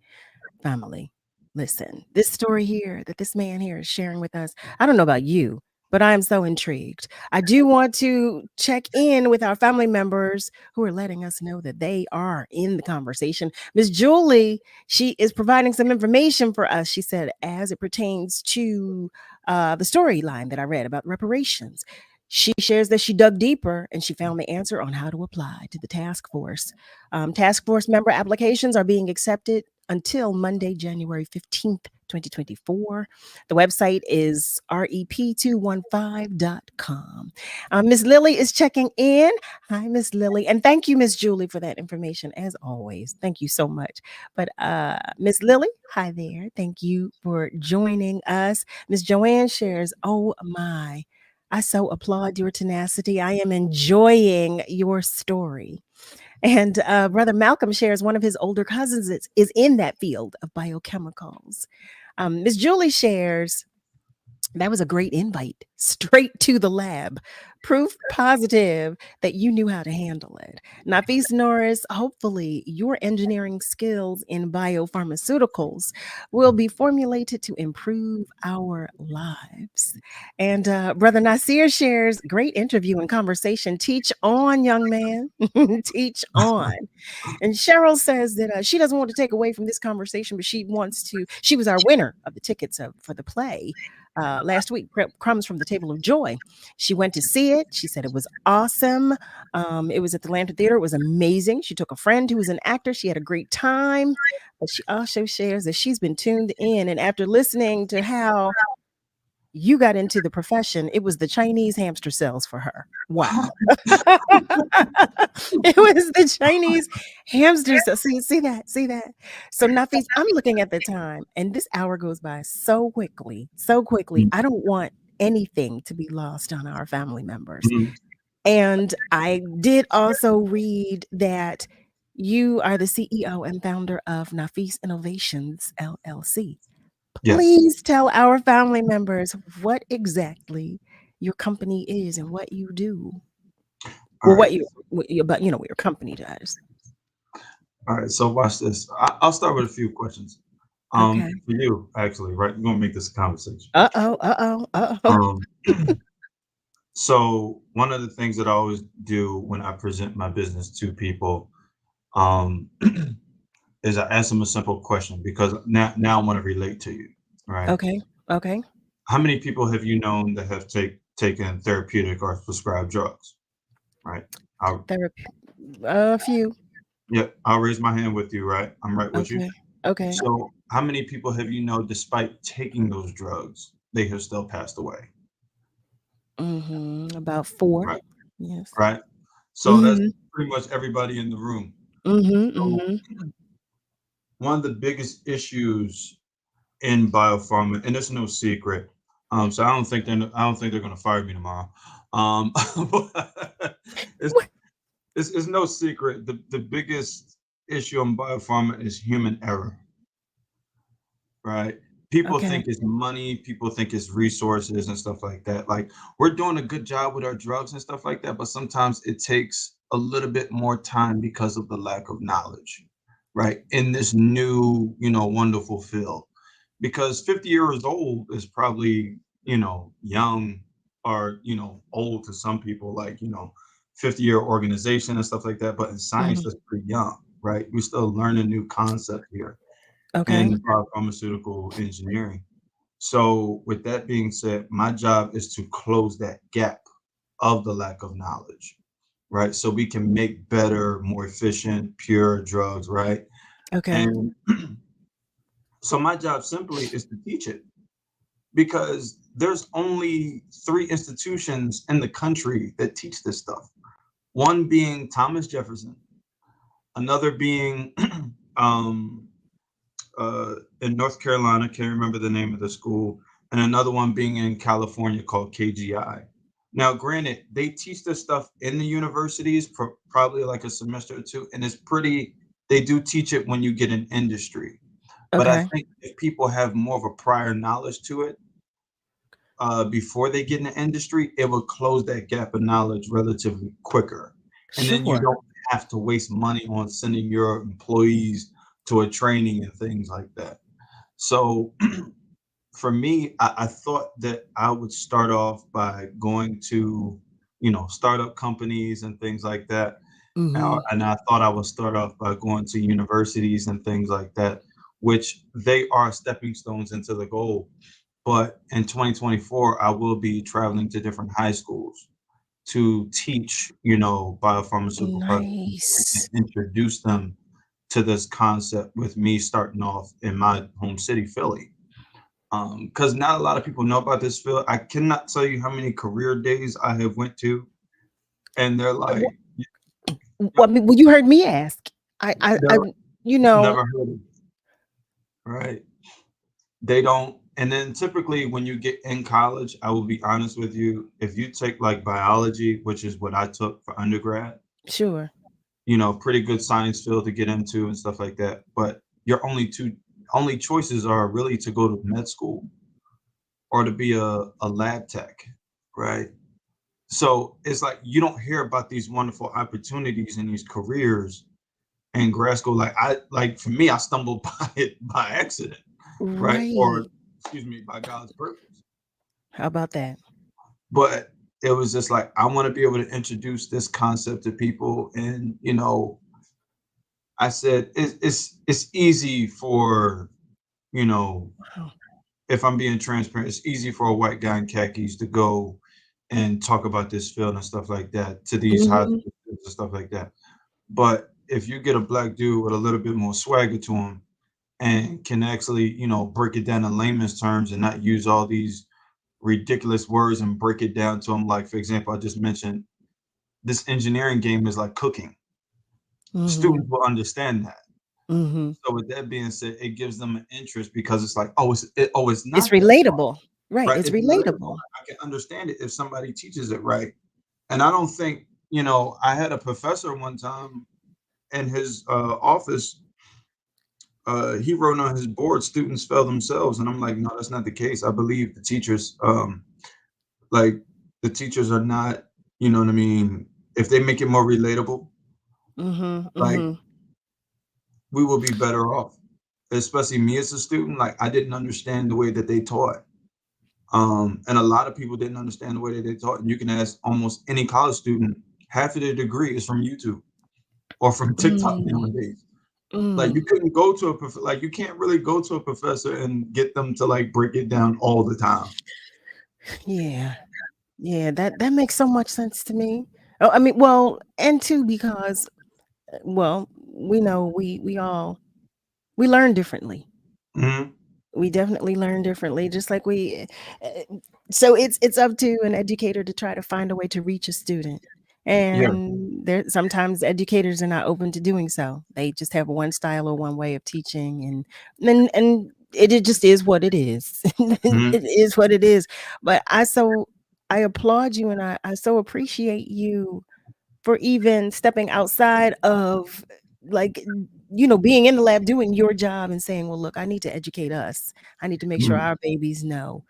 Speaker 11: Listen, this story here that this man here is sharing with us, I don't know about you, but I am so intrigued. I do want to check in with our family members who are letting us know that they are in the conversation. Miss Julie, she is providing some information for us. She said, as it pertains to the storyline that I read about reparations. She shares that she dug deeper and she found the answer on how to apply to the task force. Task force member applications are being accepted until Monday, January 15th, 2024. The website is rep215.com. Miss Lily is checking in. Hi, Miss Lily. And thank you, Miss Julie, for that information, as always. Thank you so much. But Miss Lily, hi there. Thank you for joining us. Miss Joanne shares, oh my, I so applaud your tenacity. I am enjoying your story. And Brother Malcolm shares one of his older cousins is in that field of biochemicals. Miss Julie shares, that was a great invite straight to the lab. Proof positive that you knew how to handle it. Nafees Norris, hopefully your engineering skills in biopharmaceuticals will be formulated to improve our lives. And Brother Nasir shares, great interview and conversation. Teach on, young man. Teach on. And Cheryl says that she doesn't want to take away from this conversation, but she wants to. She was our winner of the tickets for the play last week, Crumbs from the Table of Joy. She went to see it. She said it was awesome. It was at the Lantern Theater. It was amazing. She took a friend who was an actor. She had a great time. But she also shares that she's been tuned in. And after listening to how you got into the profession, it was the Chinese hamster cells for her. Wow. It was the Chinese hamster cells. See that? So Nafees, I'm looking at the time and this hour goes by so quickly. I don't want anything to be lost on our family members. And I did also read that you are the CEO and founder of Nafees Innovations, LLC. Please tell our family members what exactly your company is and what you do. Well, what your company does.
Speaker 12: All right, so watch this. I'll start with a few questions.
Speaker 11: Okay.
Speaker 12: For you, actually, right? We're gonna make this a conversation.
Speaker 11: Uh-oh.
Speaker 12: So one of the things that I always do when I present my business to people, is I ask them a simple question because now I want to relate to you, right?
Speaker 11: Okay.
Speaker 12: How many people have you known that have taken therapeutic or prescribed drugs? Right.
Speaker 11: Therapy. A few.
Speaker 12: Yeah, I'll raise my hand with you, right? I'm right with you.
Speaker 11: Okay.
Speaker 12: So how many people have you know, despite taking those drugs, they have still passed away?
Speaker 11: About 4.
Speaker 12: Right.
Speaker 11: Yes.
Speaker 12: Right. So that's pretty much everybody in the room. So one of the biggest issues in biopharma, and it's no secret. So I don't think they're going to fire me tomorrow. It's no secret. The biggest issue in biopharma is human error. Right? People think it's money, people think it's resources and stuff like that. Like we're doing a good job with our drugs and stuff like that, but sometimes it takes a little bit more time because of the lack of knowledge, right? In this new, wonderful field. Because 50 years old is probably, young or, old to some people, like, 50-year organization and stuff like that. But in science, that's pretty young, right? We're still learning new concept here in biopharmaceutical engineering. So with that being said, my job is to close that gap of the lack of knowledge, right? So we can make better, more efficient, pure drugs, right? And so my job simply is to teach it because there's only 3 institutions in the country that teach this stuff. One being Thomas Jefferson, another being in North Carolina, can't remember the name of the school, and another one being in California called KGI. Now, granted, they teach this stuff in the universities for probably like a semester or 2, and they do teach it when you get in industry. But I think if people have more of a prior knowledge to it, before they get in the industry, it will close that gap of knowledge relatively quicker. And then you
Speaker 11: Sure.
Speaker 12: don't have to waste money on sending your employees to a training and things like that. So for me, I thought that I would start off by going to, startup companies and things like that.
Speaker 11: Mm-hmm.
Speaker 12: And I thought I would start off by going to universities and things like that, which they are stepping stones into the goal. But in 2024, I will be traveling to different high schools to teach, biopharmaceutical products
Speaker 11: Nice.
Speaker 12: and introduce them to this concept with me starting off in my home city, Philly. Because not a lot of people know about this field. I cannot tell you how many career days I have went to, and they're like,
Speaker 11: Well, I mean, well, you heard me ask. I,
Speaker 12: never,
Speaker 11: you know,
Speaker 12: never heard of it. Right. They don't. And then typically when you get in college, I will be honest with you, if you take like biology, which is what I took for undergrad,
Speaker 11: sure.
Speaker 12: pretty good science field to get into and stuff like that. But your only choices are really to go to med school or to be a lab tech, right? So it's like you don't hear about these wonderful opportunities and these careers in grad school. Like for me, I stumbled by it by accident, right?
Speaker 11: Right.
Speaker 12: Or excuse me, by God's purpose.
Speaker 11: How about that?
Speaker 12: But it was just like I want to be able to introduce this concept to people, and I said it's easy for you know if I'm being transparent, it's easy for a white guy in khakis to go and talk about this field and stuff like that to these high
Speaker 11: Mm-hmm.
Speaker 12: school kids and stuff like that. But if you get a black dude with a little bit more swagger to him and can actually, break it down in layman's terms and not use all these ridiculous words and break it down to them, like, for example, I just mentioned this engineering game is like cooking.
Speaker 11: Mm-hmm.
Speaker 12: Students will understand that.
Speaker 11: Mm-hmm.
Speaker 12: So with that being said, it gives them an interest because it's like, it's
Speaker 11: It's
Speaker 12: not that hard,
Speaker 11: relatable. Right.
Speaker 12: right?
Speaker 11: It's
Speaker 12: It's relatable.
Speaker 11: relatable.
Speaker 12: I can understand it if somebody teaches it right. And I don't think, I had a professor one time in his office. He wrote on his board, students fail themselves. And I'm like, no, that's not the case. I believe like the teachers are not, you know what I mean? If they make it more relatable,
Speaker 11: Mm-hmm.
Speaker 12: like
Speaker 11: Mm-hmm.
Speaker 12: we will be better off. Especially me as a student, like I didn't understand the way that they taught. And a lot of people didn't understand the way that they taught. And you can ask almost any college student, half of their degree is from YouTube or from TikTok
Speaker 11: Mm.
Speaker 12: nowadays. Like you
Speaker 11: Mm.
Speaker 12: couldn't go to like you can't really go to a professor and get them to like break it down all the time.
Speaker 11: Yeah. Yeah. That makes so much sense to me. Oh, I mean, well, and two, because well, we know we learn differently.
Speaker 12: Mhm.
Speaker 11: We definitely learn differently, just like uh, so it's up to an educator to try to find a way to reach a student.
Speaker 12: Yeah.
Speaker 11: And there sometimes educators are not open to doing so. They just have one style or one way of teaching, and it just is what it is.
Speaker 12: Mhm.
Speaker 11: It is what it is. But I applaud you, and I so appreciate you for even stepping outside of, like, being in the lab doing your job and saying, well, look, I need to educate us. I need to make sure
Speaker 12: Mhm.
Speaker 11: our babies know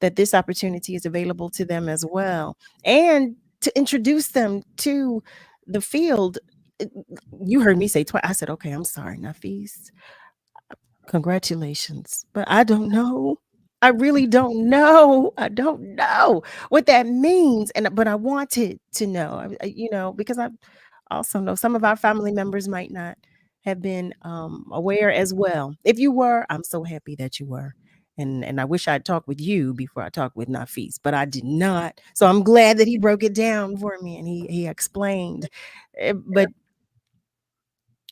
Speaker 11: that this opportunity is available to them as well, and to introduce them to the field. You heard me say twice. I said, okay, I'm sorry, Nafees. Congratulations. But I don't know. I really don't know. I don't know what that means. But I wanted to know, because I also know some of our family members might not have been aware as well. If you were, I'm so happy that you were. And I wish I'd talked with you before I talked with Nafees, but I did not. So I'm glad that he broke it down for me and he explained. But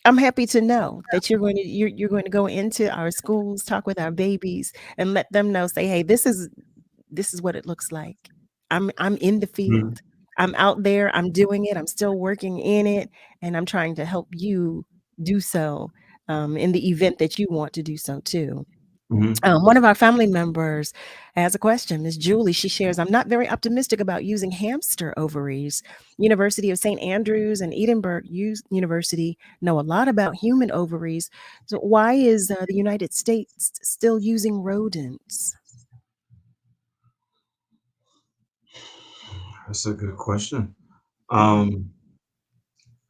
Speaker 11: I'm happy to know that you're going to go into our schools, talk with our babies, and let them know, say, hey, this is what it looks like. I'm in the
Speaker 12: Mhm.
Speaker 11: field. I'm out there. I'm doing it. I'm still working in it, and I'm trying to help you do so in the event that you want to do so too.
Speaker 12: Mhm.
Speaker 11: One of our family members has a question. Miss Julie, she shares, I'm not very optimistic about using hamster ovaries. University of St. Andrews and Edinburgh University know a lot about human ovaries. So why is the United States still using rodents?
Speaker 12: That's a good question. Um,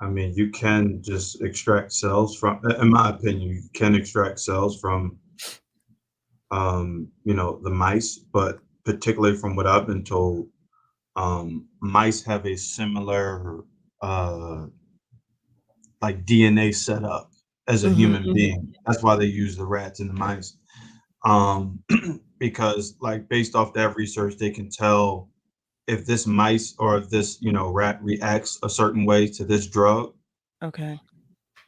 Speaker 12: I mean, you can just extract cells from, in my opinion, you can extract cells from, the mice, but particularly from what I've been told, mice have a similar, uh, like DNA setup as a
Speaker 11: Mhm,
Speaker 12: human
Speaker 11: mhm.
Speaker 12: being. That's why they use the rats and the mice. Um, because like based off that research, they can tell if this mice or if this, rat reacts a certain way to this drug,
Speaker 11: Okay.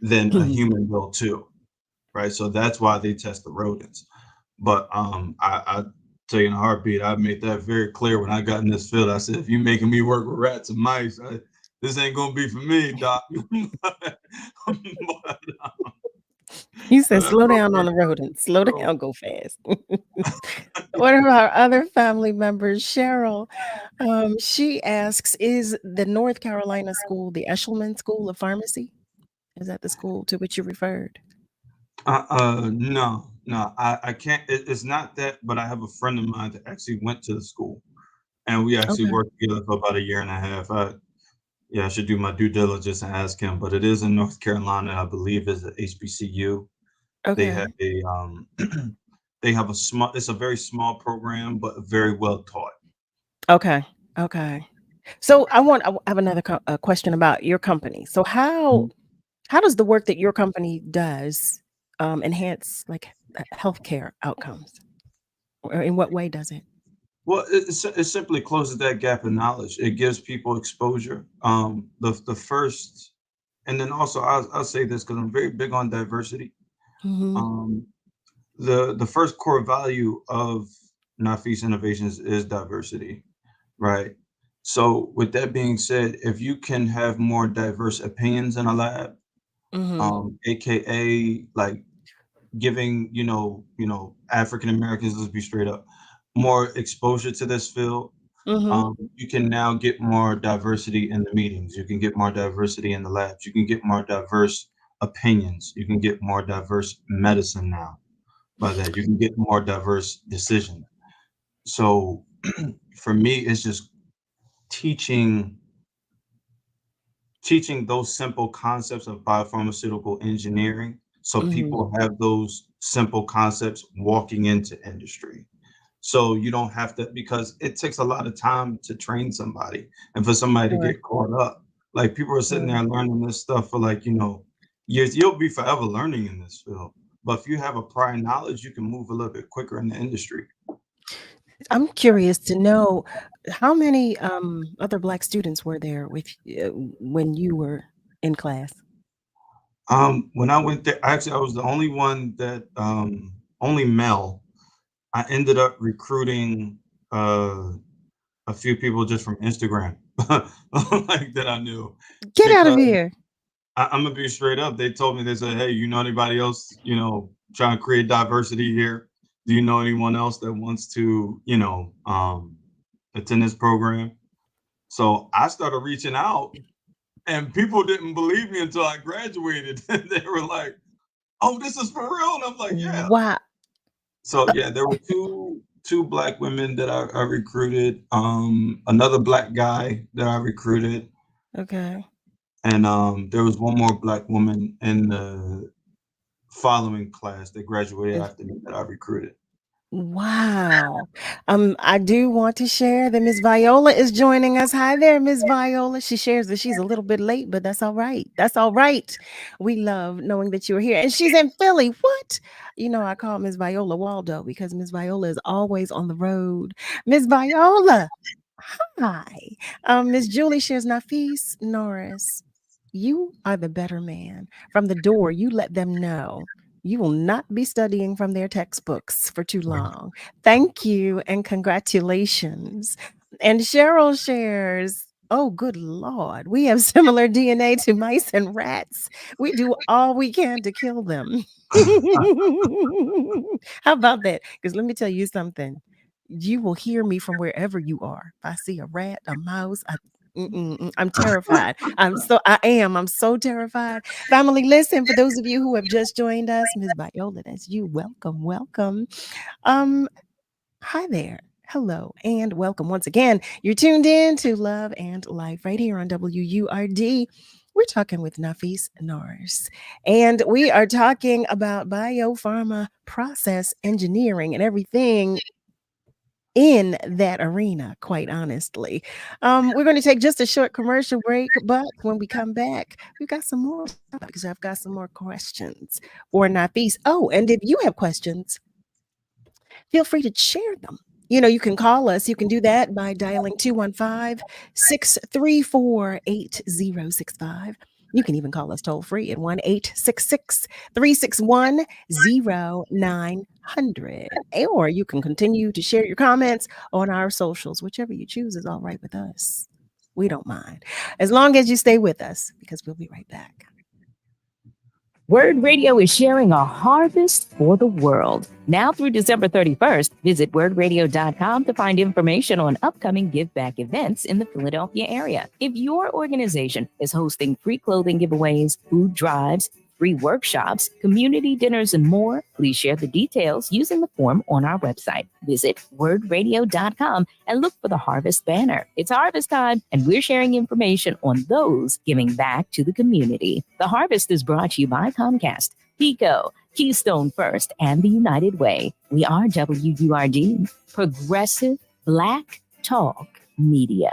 Speaker 12: then a human will too, right? So that's why they test the rodents. But I tell you in a heartbeat, I made that very clear when I got in this field. I said, if you're making me work with rats and mice, this ain't gonna be for me, doc. But,
Speaker 11: You said
Speaker 12: that's
Speaker 11: slow
Speaker 12: what
Speaker 11: down on the rodents. Slow down, go fast. One of our other family members, Cheryl, she asks, is the North Carolina school the Eshelman School of Pharmacy? Is that the school to which you referred?
Speaker 12: no, I can't. It's not that, but I have a friend of mine that actually went to the school, and we actually
Speaker 11: Okay.
Speaker 12: worked together for about a year and a half. Yeah, I should do my due diligence and ask him, but it is in North Carolina. I believe is a HBCU. They have
Speaker 11: Okay.
Speaker 12: a they have a small. It's a very small program, but very well taught.
Speaker 11: Okay. Okay. So I have another question about your company. So how does the work that your company does enhance like healthcare outcomes? Or in what way does it?
Speaker 12: Well, it simply closes that gap in knowledge. It gives people exposure. The first, and then also I'll say this because I'm very big on diversity.
Speaker 11: Hmm.
Speaker 12: Um, the first core value of Nafees Innovations is diversity, right? So with that being said, if you can have more diverse opinions in a lab,
Speaker 11: Hmm.
Speaker 12: aka like giving African Americans, let's be straight up, more exposure to this field,
Speaker 11: Hmm.
Speaker 12: you can now get more diversity in the meetings. You can get more diversity in the labs. You can get more diverse opinions. You can get more diverse medicine now. By that, you can get more diverse decisions. So for me, it's just teaching teaching those simple concepts of biopharmaceutical engineering so
Speaker 11: Hmm.
Speaker 12: people have those simple concepts walking into industry. So you don't have to, because it takes a lot of time to train somebody and for somebody to
Speaker 11: Sure.
Speaker 12: get caught up. Like people are sitting
Speaker 11: Sure.
Speaker 12: there learning this stuff for like, years. You'll be forever learning in this field. But if you have a prior knowledge, you can move a little bit quicker in the industry.
Speaker 11: I'm curious to know how many other Black students were there with when you were in class?
Speaker 12: When I went there, actually, I was the only one that, only male. I ended up recruiting uh, a few people just from Instagram, like that I knew,
Speaker 11: Get out of
Speaker 12: because
Speaker 11: here.
Speaker 12: I'm gonna be straight up. They told me, they said, "Hey, you know anybody else? Trying to create diversity here? Do you know anyone else that wants to, attend this program?" So I started reaching out, and people didn't believe me until I graduated. They were like, "Oh, this is for real," and I'm like, "Yeah."
Speaker 11: Wow.
Speaker 12: So yeah, there were two black women that I recruited, another black guy that I recruited,
Speaker 11: Okay.
Speaker 12: and there was one more black woman in the following class that graduated after me that I recruited.
Speaker 11: Wow. I do want to share that Miss Viola is joining us. Hi there, Miss Viola. She shares that she's a little bit late, but that's all right. That's all right. We love knowing that you're here. And she's in Philly. What? I call Miss Viola Waldo because Miss Viola is always on the road. Miss Viola. Hi. Miss Julie shares Nafees Norris. You are the better man. From the door, you let them know you will not be studying from their textbooks for too long. Thank you and congratulations. And Cheryl shares, oh, good Lord, we have similar DNA to mice and rats. We do all we can to kill them. How about that? Because let me tell you something. You will hear me from wherever you are. If I see a rat, a mouse, I'm terrified. I'm so terrified. Family, listen, for those of you who have just joined us, Ms. Viola, that's you. Welcome, welcome. Um, Hi there. hello, and welcome once again. You're tuned in to Love and Life right here on WURD. We're talking with Nafees Norris, and we are talking about biopharma process engineering and everything in that arena, quite honestly. We're going to take just a short commercial break, but when we come back, we've got some more stuff because I've got some more questions for Nafees. Oh, and if you have questions, feel free to share them. You can call us. You can do that by dialing 215-634-8065. You can even call us toll free at 1-866-361-0900. Or you can continue to share your comments on our socials. Whichever you choose is all right with us. We don't mind. As long as you stay with us, because we'll be right back.
Speaker 1: WURD Radio is sharing a harvest for the world. Now through December 31st, visit wordradio.com to find information on upcoming Give Back events in the Philadelphia area. If your organization is hosting free clothing giveaways, food drives, free workshops, community dinners, and more, please share the details using the form on our website. Visit wordradio.com and look for the Harvest banner. It's harvest time, and we're sharing information on those giving back to the community. The Harvest is brought to you by Comcast, PICO, Keystone First, and the United Way. We are WURD, Progressive Black Talk Media.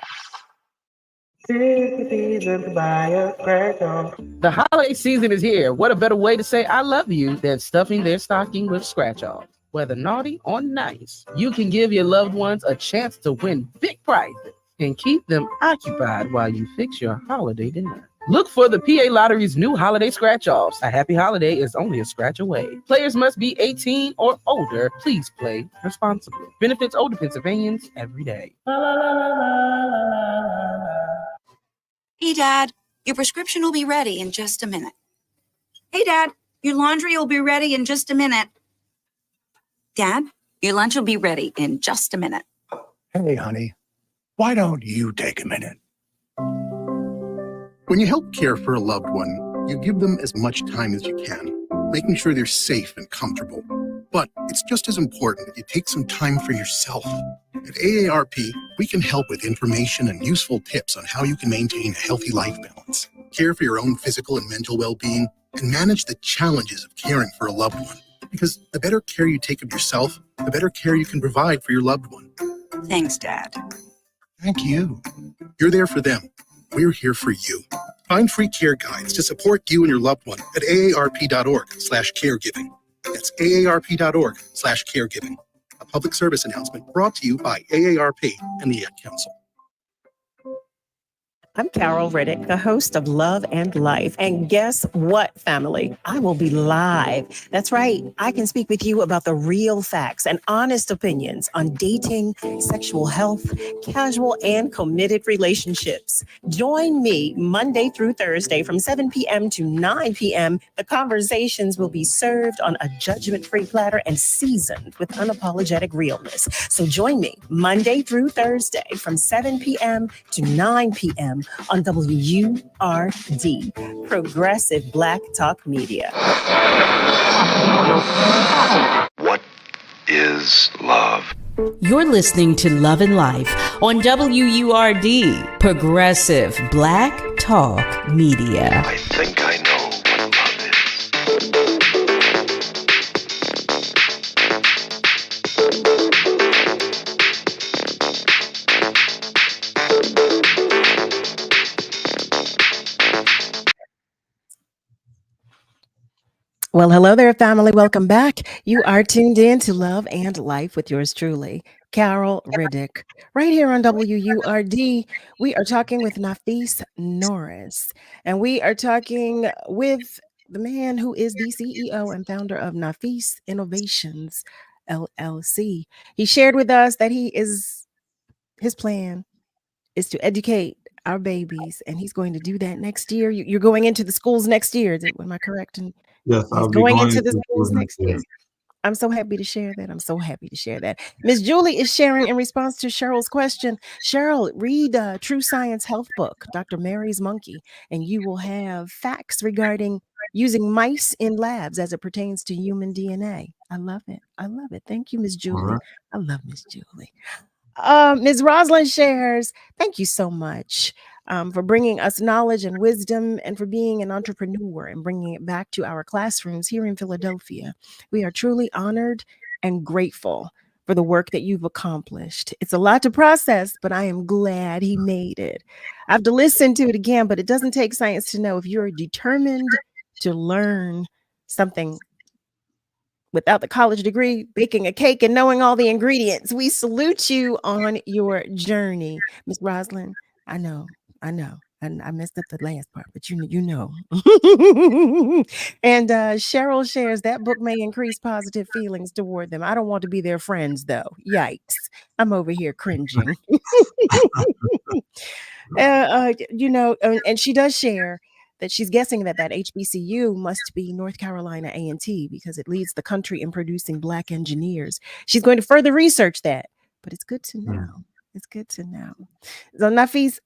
Speaker 13: The holiday season is here. What a better way to say I love you than stuffing their stocking with scratch-offs. Whether naughty or nice, you can give your loved ones a chance to win big prizes and keep them occupied while you fix your holiday dinner. Look for the PA Lottery's new holiday scratch-offs. A happy holiday is only a scratch away. Players must be 18 or older. Please play responsibly. Benefits older Pennsylvanians every day.
Speaker 2: Hey, Dad, your prescription will be ready in just a minute. Hey, Dad, your laundry will be ready in just a minute. Dad, your lunch will be ready in just a minute.
Speaker 3: Hey, honey, why don't you take a minute?
Speaker 8: When you help care for a loved one, you give them as much time as you can, making sure they're safe and comfortable. But it's just as important that you take some time for yourself. At AARP, we can help with information and useful tips on how you can maintain a healthy life balance, care for your own physical and mental well-being, and manage the challenges of caring for a loved one. Because the better care you take of yourself, the better care you can provide for your loved one.
Speaker 2: Thanks, Dad.
Speaker 8: Thank you. You're there for them. We're here for you. Find free care guides to support you and your loved one at aarp.org/caregiving. That's aarp.org/caregiving. A public service announcement brought to you by AARP and the Ad Council.
Speaker 11: I'm Carol Riddick, the host of Love and Life. And guess what, family? I will be live. That's right. I can speak with you about the real facts and honest opinions on dating, sexual health, casual and committed relationships. Join me Monday through Thursday from 7 p.m. to 9 p.m. The conversations will be served on a judgment-free platter and seasoned with unapologetic realness. So join me Monday through Thursday from 7 p.m. to 9 p.m. on WURD, Progressive Black Talk Media.
Speaker 9: What is love?
Speaker 6: You're listening to Love and Life on WURD, Progressive Black Talk Media.
Speaker 9: I think I know what love is.
Speaker 11: Well, hello there, family. Welcome back. You are tuned in to Love and Life with yours truly, Carol Riddick, right here on WURD. We are talking with Nafees Norris, and we are talking with the man who is the CEO and founder of Nafees Innovations, LLC. He shared with us that his plan is to educate our babies, and he's going to do that next year. You're going into the schools next year. Am I correct? And
Speaker 12: Yes,
Speaker 11: he's
Speaker 12: I'll be
Speaker 11: going
Speaker 12: going
Speaker 11: into the
Speaker 12: to
Speaker 11: schools
Speaker 12: school
Speaker 11: next year. I'm so happy to share that. Miss Julie is sharing in response to Cheryl's question. Cheryl, read True Science Health book, Dr. Mary's Monkey, and you will have facts regarding using mice in labs as it pertains to human DNA. I love it. I love it. Thank you, Miss
Speaker 12: All
Speaker 11: Julie.
Speaker 12: right.
Speaker 11: I love Miss Julie. Ms. Rosalind Shares, thank you so much for bringing us knowledge and wisdom and for being an entrepreneur and bringing it back to our classrooms here in Philadelphia. We are truly honored and grateful for the work that you've accomplished. It's a lot to process, but I am glad he made it. I have to listen to it again, but it doesn't take science to know if you're determined to learn something without the college degree, baking a cake and knowing all the ingredients. We salute you on your journey. Miss Roslyn, I know. And I messed up the last part, but you know. And Cheryl shares that book may increase positive feelings toward them. I don't want to be their friends though. Yikes. I'm over here cringing. And she does share that she's guessing that HBCU must be North Carolina A&T because it leads the country in producing Black engineers. She's going to further research that, but it's good to know. It's good to know. So Nafees,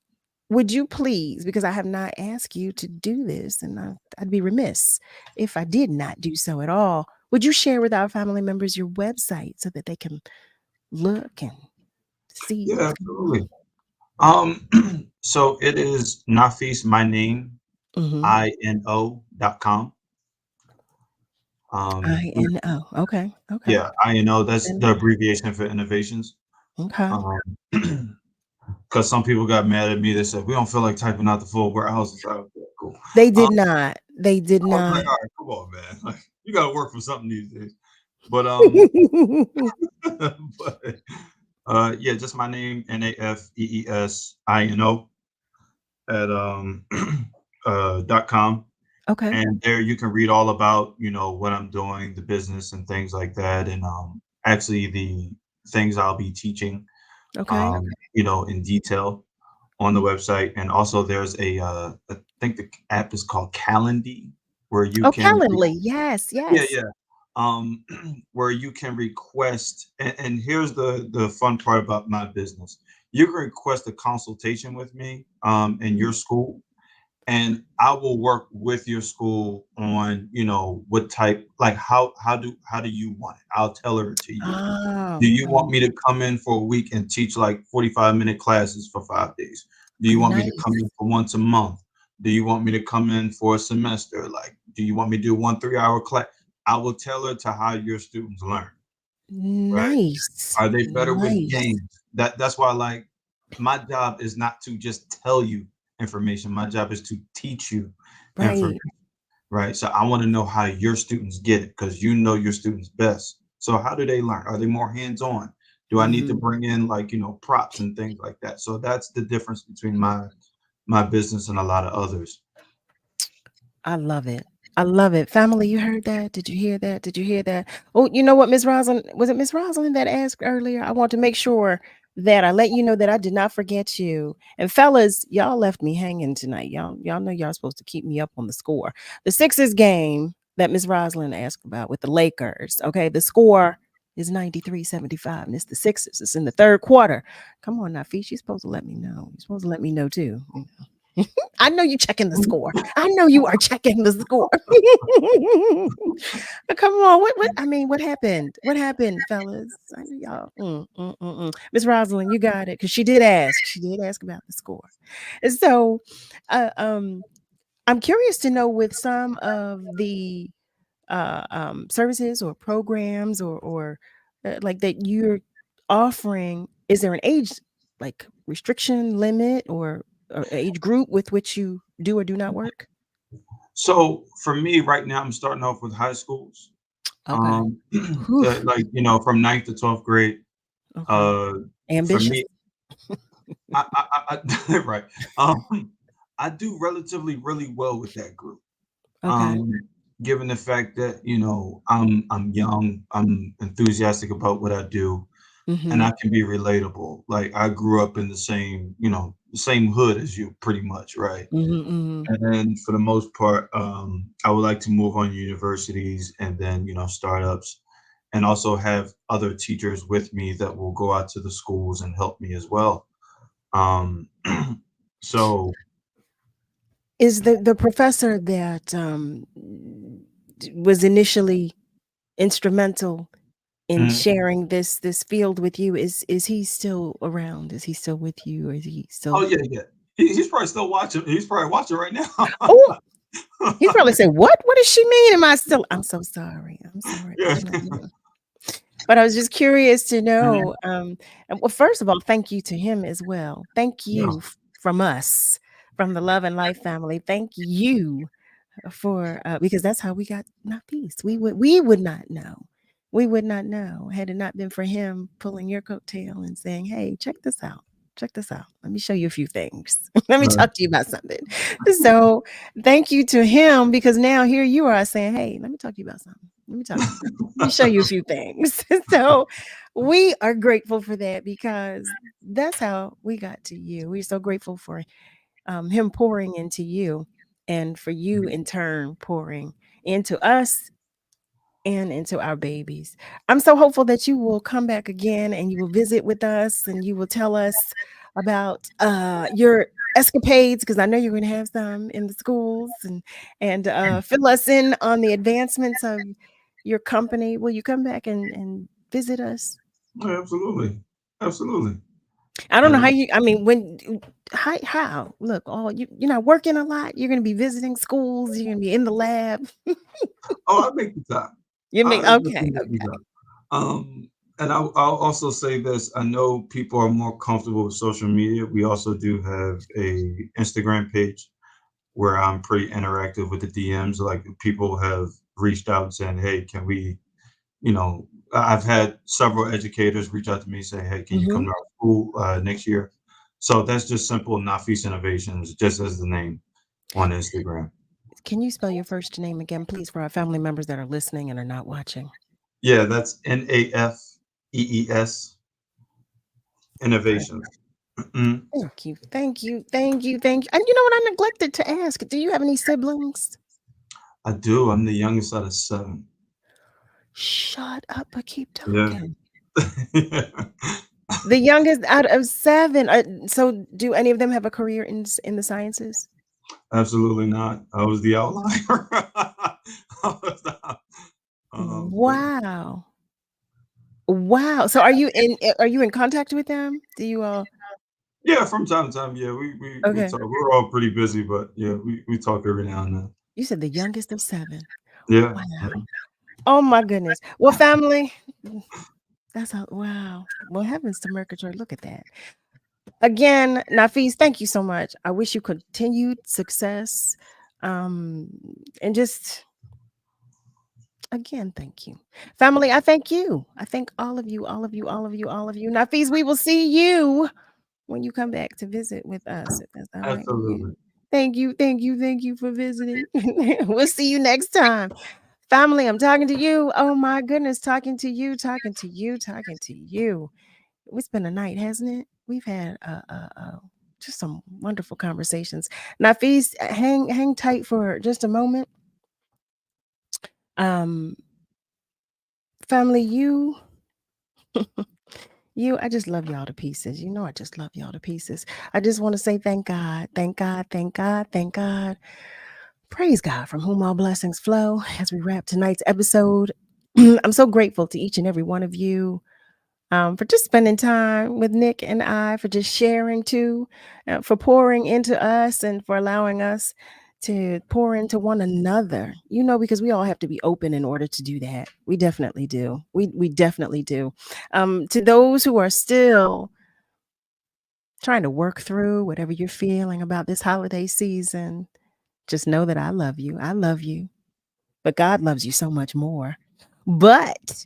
Speaker 11: would you please, because I have not asked you to do this, and I'd be remiss if I did not do so at all, would you share with our family members your website so that they can look and see?
Speaker 12: Yeah, absolutely. So it is Nafees, my name, INO.com.
Speaker 11: INO. Okay.
Speaker 12: Yeah, INO, that's the abbreviation for innovations.
Speaker 11: Okay.
Speaker 12: Because some people got mad at me. They said, we don't feel like typing out the full warehouses. Cool.
Speaker 11: They did not. They did
Speaker 12: I was
Speaker 11: not.
Speaker 12: like, all right, come on, man. Like, you got to work for something these days. But, yeah, just my name, NAFEESINO at .com.
Speaker 11: Okay.
Speaker 12: And there you can read all about, what I'm doing, the business and things like that. And actually the things I'll be teaching,
Speaker 11: Okay.
Speaker 12: in detail on the website. And also there's I think the app is called Calendly, where you can,
Speaker 11: Calendly. Yes.
Speaker 12: yeah, where you can request, and here's the fun part about my business. You can request a consultation with me in your school, and I will work with your school on, what type, like how do you want it? I'll tailor it to you.
Speaker 11: Oh,
Speaker 12: Do you want me to come in for a week and teach like 45-minute classes for 5 days? Do you want me to come in for once a month? Do you want me to come in for a semester? Like, do you want me to do 1 3-hour class? I will tailor to how your students learn.
Speaker 11: nice.
Speaker 12: Are they better with
Speaker 11: Nice.
Speaker 12: games? That's why, like, my job is not to just tell you information. My job is to teach you
Speaker 11: Right.
Speaker 12: information. Right. So I want to know how your students get it, because you know your students best. So how do they learn? Are they more hands-on? Do I need to bring in, like, props and things like that? So that's the difference between my business and a lot of others.
Speaker 11: I love it. I love it. Family, you heard that? Did you hear that? Did you hear that? Oh, you know what, Miss Rosalind? Was it Miss Rosalind that asked earlier? I want to make sure that I let you know that I did not forget you. And fellas, y'all left me hanging tonight. Y'all know y'all supposed to keep me up on the score. The Sixers game that Miss Rosalind asked about with the Lakers. Okay, the score is 93-75, and it's the Sixers. It's in the third quarter. Come on now, Feesh, you're supposed to let me know. You're supposed to let me know too. I know you checking the score. I know you are checking the score. Come on, what happened? What happened, fellas? I know y'all. Miss Rosalind, you got it, because she did ask. She did ask about the score. And so, I'm curious to know, with some of the services or programs or like that you're offering, is there an age like restriction limit or age group with which you do or do not work?
Speaker 12: So for me right now, I'm starting off with high schools.
Speaker 11: Okay.
Speaker 12: Like, from 9th to 12th grade. For
Speaker 11: Ambitious.
Speaker 12: me, right. I do relatively really well with that group.
Speaker 11: Okay.
Speaker 12: Given the fact that, I'm young, I'm enthusiastic about what I do, and I can be relatable. Like, I grew up in the same hood as you, pretty much, right? And then for the most part, I would like to move on to universities and then, startups, and also have other teachers with me that will go out to the schools and help me as well. So
Speaker 11: Is the professor that was initially instrumental in
Speaker 12: Mhm.
Speaker 11: sharing this field with you. Is he still around? Is he still with you? Or is he
Speaker 12: Oh
Speaker 11: still?
Speaker 12: yeah, yeah. He's probably still watching. He's probably watching right now.
Speaker 11: Oh, he's probably saying, What does she mean? Am I still? I'm so sorry. I'm sorry.
Speaker 12: Yeah.
Speaker 11: But I was just curious to
Speaker 12: Mhm.
Speaker 11: know. And well, first of all, thank you to him as well. Thank
Speaker 12: Yeah.
Speaker 11: you from us, from the Love and Life family. Thank you for because that's how we got Nafees. We would not know. We would not know had it not been for him pulling your coattail and saying, "Hey, check this out. Check this out. Let me show you a few things. Let me
Speaker 12: Right.
Speaker 11: talk to you about something." So thank you to him because now here you are saying, "Hey, let me talk to you about something. Let me talk to you. Let me show you a few things." So we are grateful for that because that's how we got to you. We're so grateful for him pouring into you and for you in turn pouring into us and into our babies. I'm so hopeful that you will come back again and you will visit with us and you will tell us about your escapades because I know you're going to have some in the schools and fill us in on the advancements of your company. Will you come back and visit us?
Speaker 12: Yeah, absolutely, absolutely.
Speaker 11: I don't know how
Speaker 12: And
Speaker 11: you. I mean, how? Look, you're not working a lot. You're going to be visiting schools. You're going to be in the lab.
Speaker 12: oh, I make the time.
Speaker 11: You
Speaker 12: I
Speaker 11: mean
Speaker 12: definitely
Speaker 11: okay?
Speaker 12: make the time. And I'll also say this. I know people are more comfortable with social media. We also do have a Instagram page where I'm pretty interactive with the DMs. Like people have reached out saying, "Hey, can we?" You know, I've had several educators reach out to me saying, "Hey, can you come
Speaker 11: Hmm.
Speaker 12: to our school next year?" So that's just simple Nafis Innovations, just as the name on Instagram.
Speaker 11: Can you spell your first name again, please, for our family members that are listening and are not watching?
Speaker 12: Yeah, that's Nafees Innovations. Mhm.
Speaker 11: Thank you, thank you, thank you, thank you. And you know what? I neglected to ask. Do you have any siblings?
Speaker 12: I do. I'm the youngest out of 7.
Speaker 11: Shut up, but keep
Speaker 12: Yeah.
Speaker 11: talking. The youngest out of 7. So, do any of them have a career in the sciences?
Speaker 12: Absolutely not. I was the outlier. I was the yeah.
Speaker 11: Wow. Wow. So are you in contact with them? Do you all
Speaker 12: Yeah, from time to time, yeah, we
Speaker 11: Okay.
Speaker 12: talk. We're all pretty busy, but yeah, we talk every now and then.
Speaker 11: You said the youngest of 7.
Speaker 12: Yeah.
Speaker 11: Wow. Oh my goodness. Well, family, that's a wow. Well, heavens to Mercury. Look at that. Again, Nafees, thank you so much. I wish you continued success. Um, and just again, thank you. Family, I thank you. I thank all of you, all of you, all of you, all of you. Nafees, we will see you when you come back to visit with us, if that's all right with you.
Speaker 12: Absolutely.
Speaker 11: Thank you, thank you, thank you for visiting. We'll see you next time. Family, I'm talking to you. Oh my goodness, talking to you, talking to you, talking to you. It's been a night, hasn't it? We've had just some wonderful conversations. Nafees, hang tight for just a moment. Um, family, I just love y'all to pieces. You know, I just love y'all to pieces. I just want to say thank God, thank God, thank God, thank God. Praise God from whom all blessings flow as we wrap tonight's episode. I'm so grateful to each and every one of you for just spending time with Nick and I, for just sharing too, for pouring into us and for allowing us to pour into one another, you know, because we all have to be open in order to do that. We definitely do. We definitely do. To those who are still trying to work through whatever you're feeling about this holiday season, just know that I love you. I love you, but God loves you so much more. But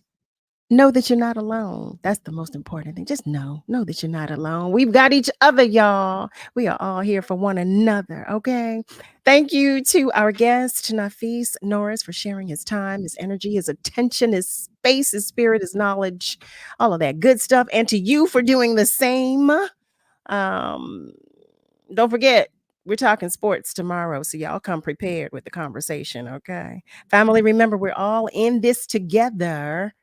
Speaker 11: know that you're not alone. That's the most important thing. Just know that you're not alone. We've got each other, y'all. We are all here for one another, okay? Thank you to our guest, Nafees Norris, for sharing his time, his energy, his attention, his space, his spirit, his knowledge, all of that good stuff. And to you for doing the same. Don't forget, we're talking sports tomorrow, so y'all come prepared with the conversation, okay? Family, remember, we're all in this together.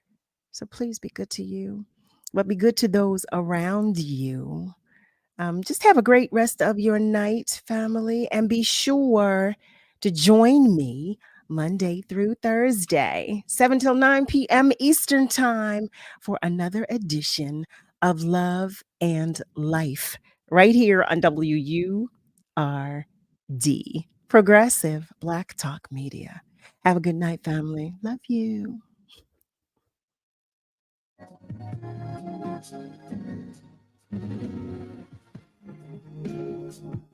Speaker 11: So please be good to you, but be good to those around you. Just have a great rest of your night, family, and be sure to join me Monday through Thursday, 7 till 9 p.m. Eastern Time, for another edition of Love and Life, right here on WURD, Progressive Black Talk Media. Have a good night, family. Love you.
Speaker 9: Thank you.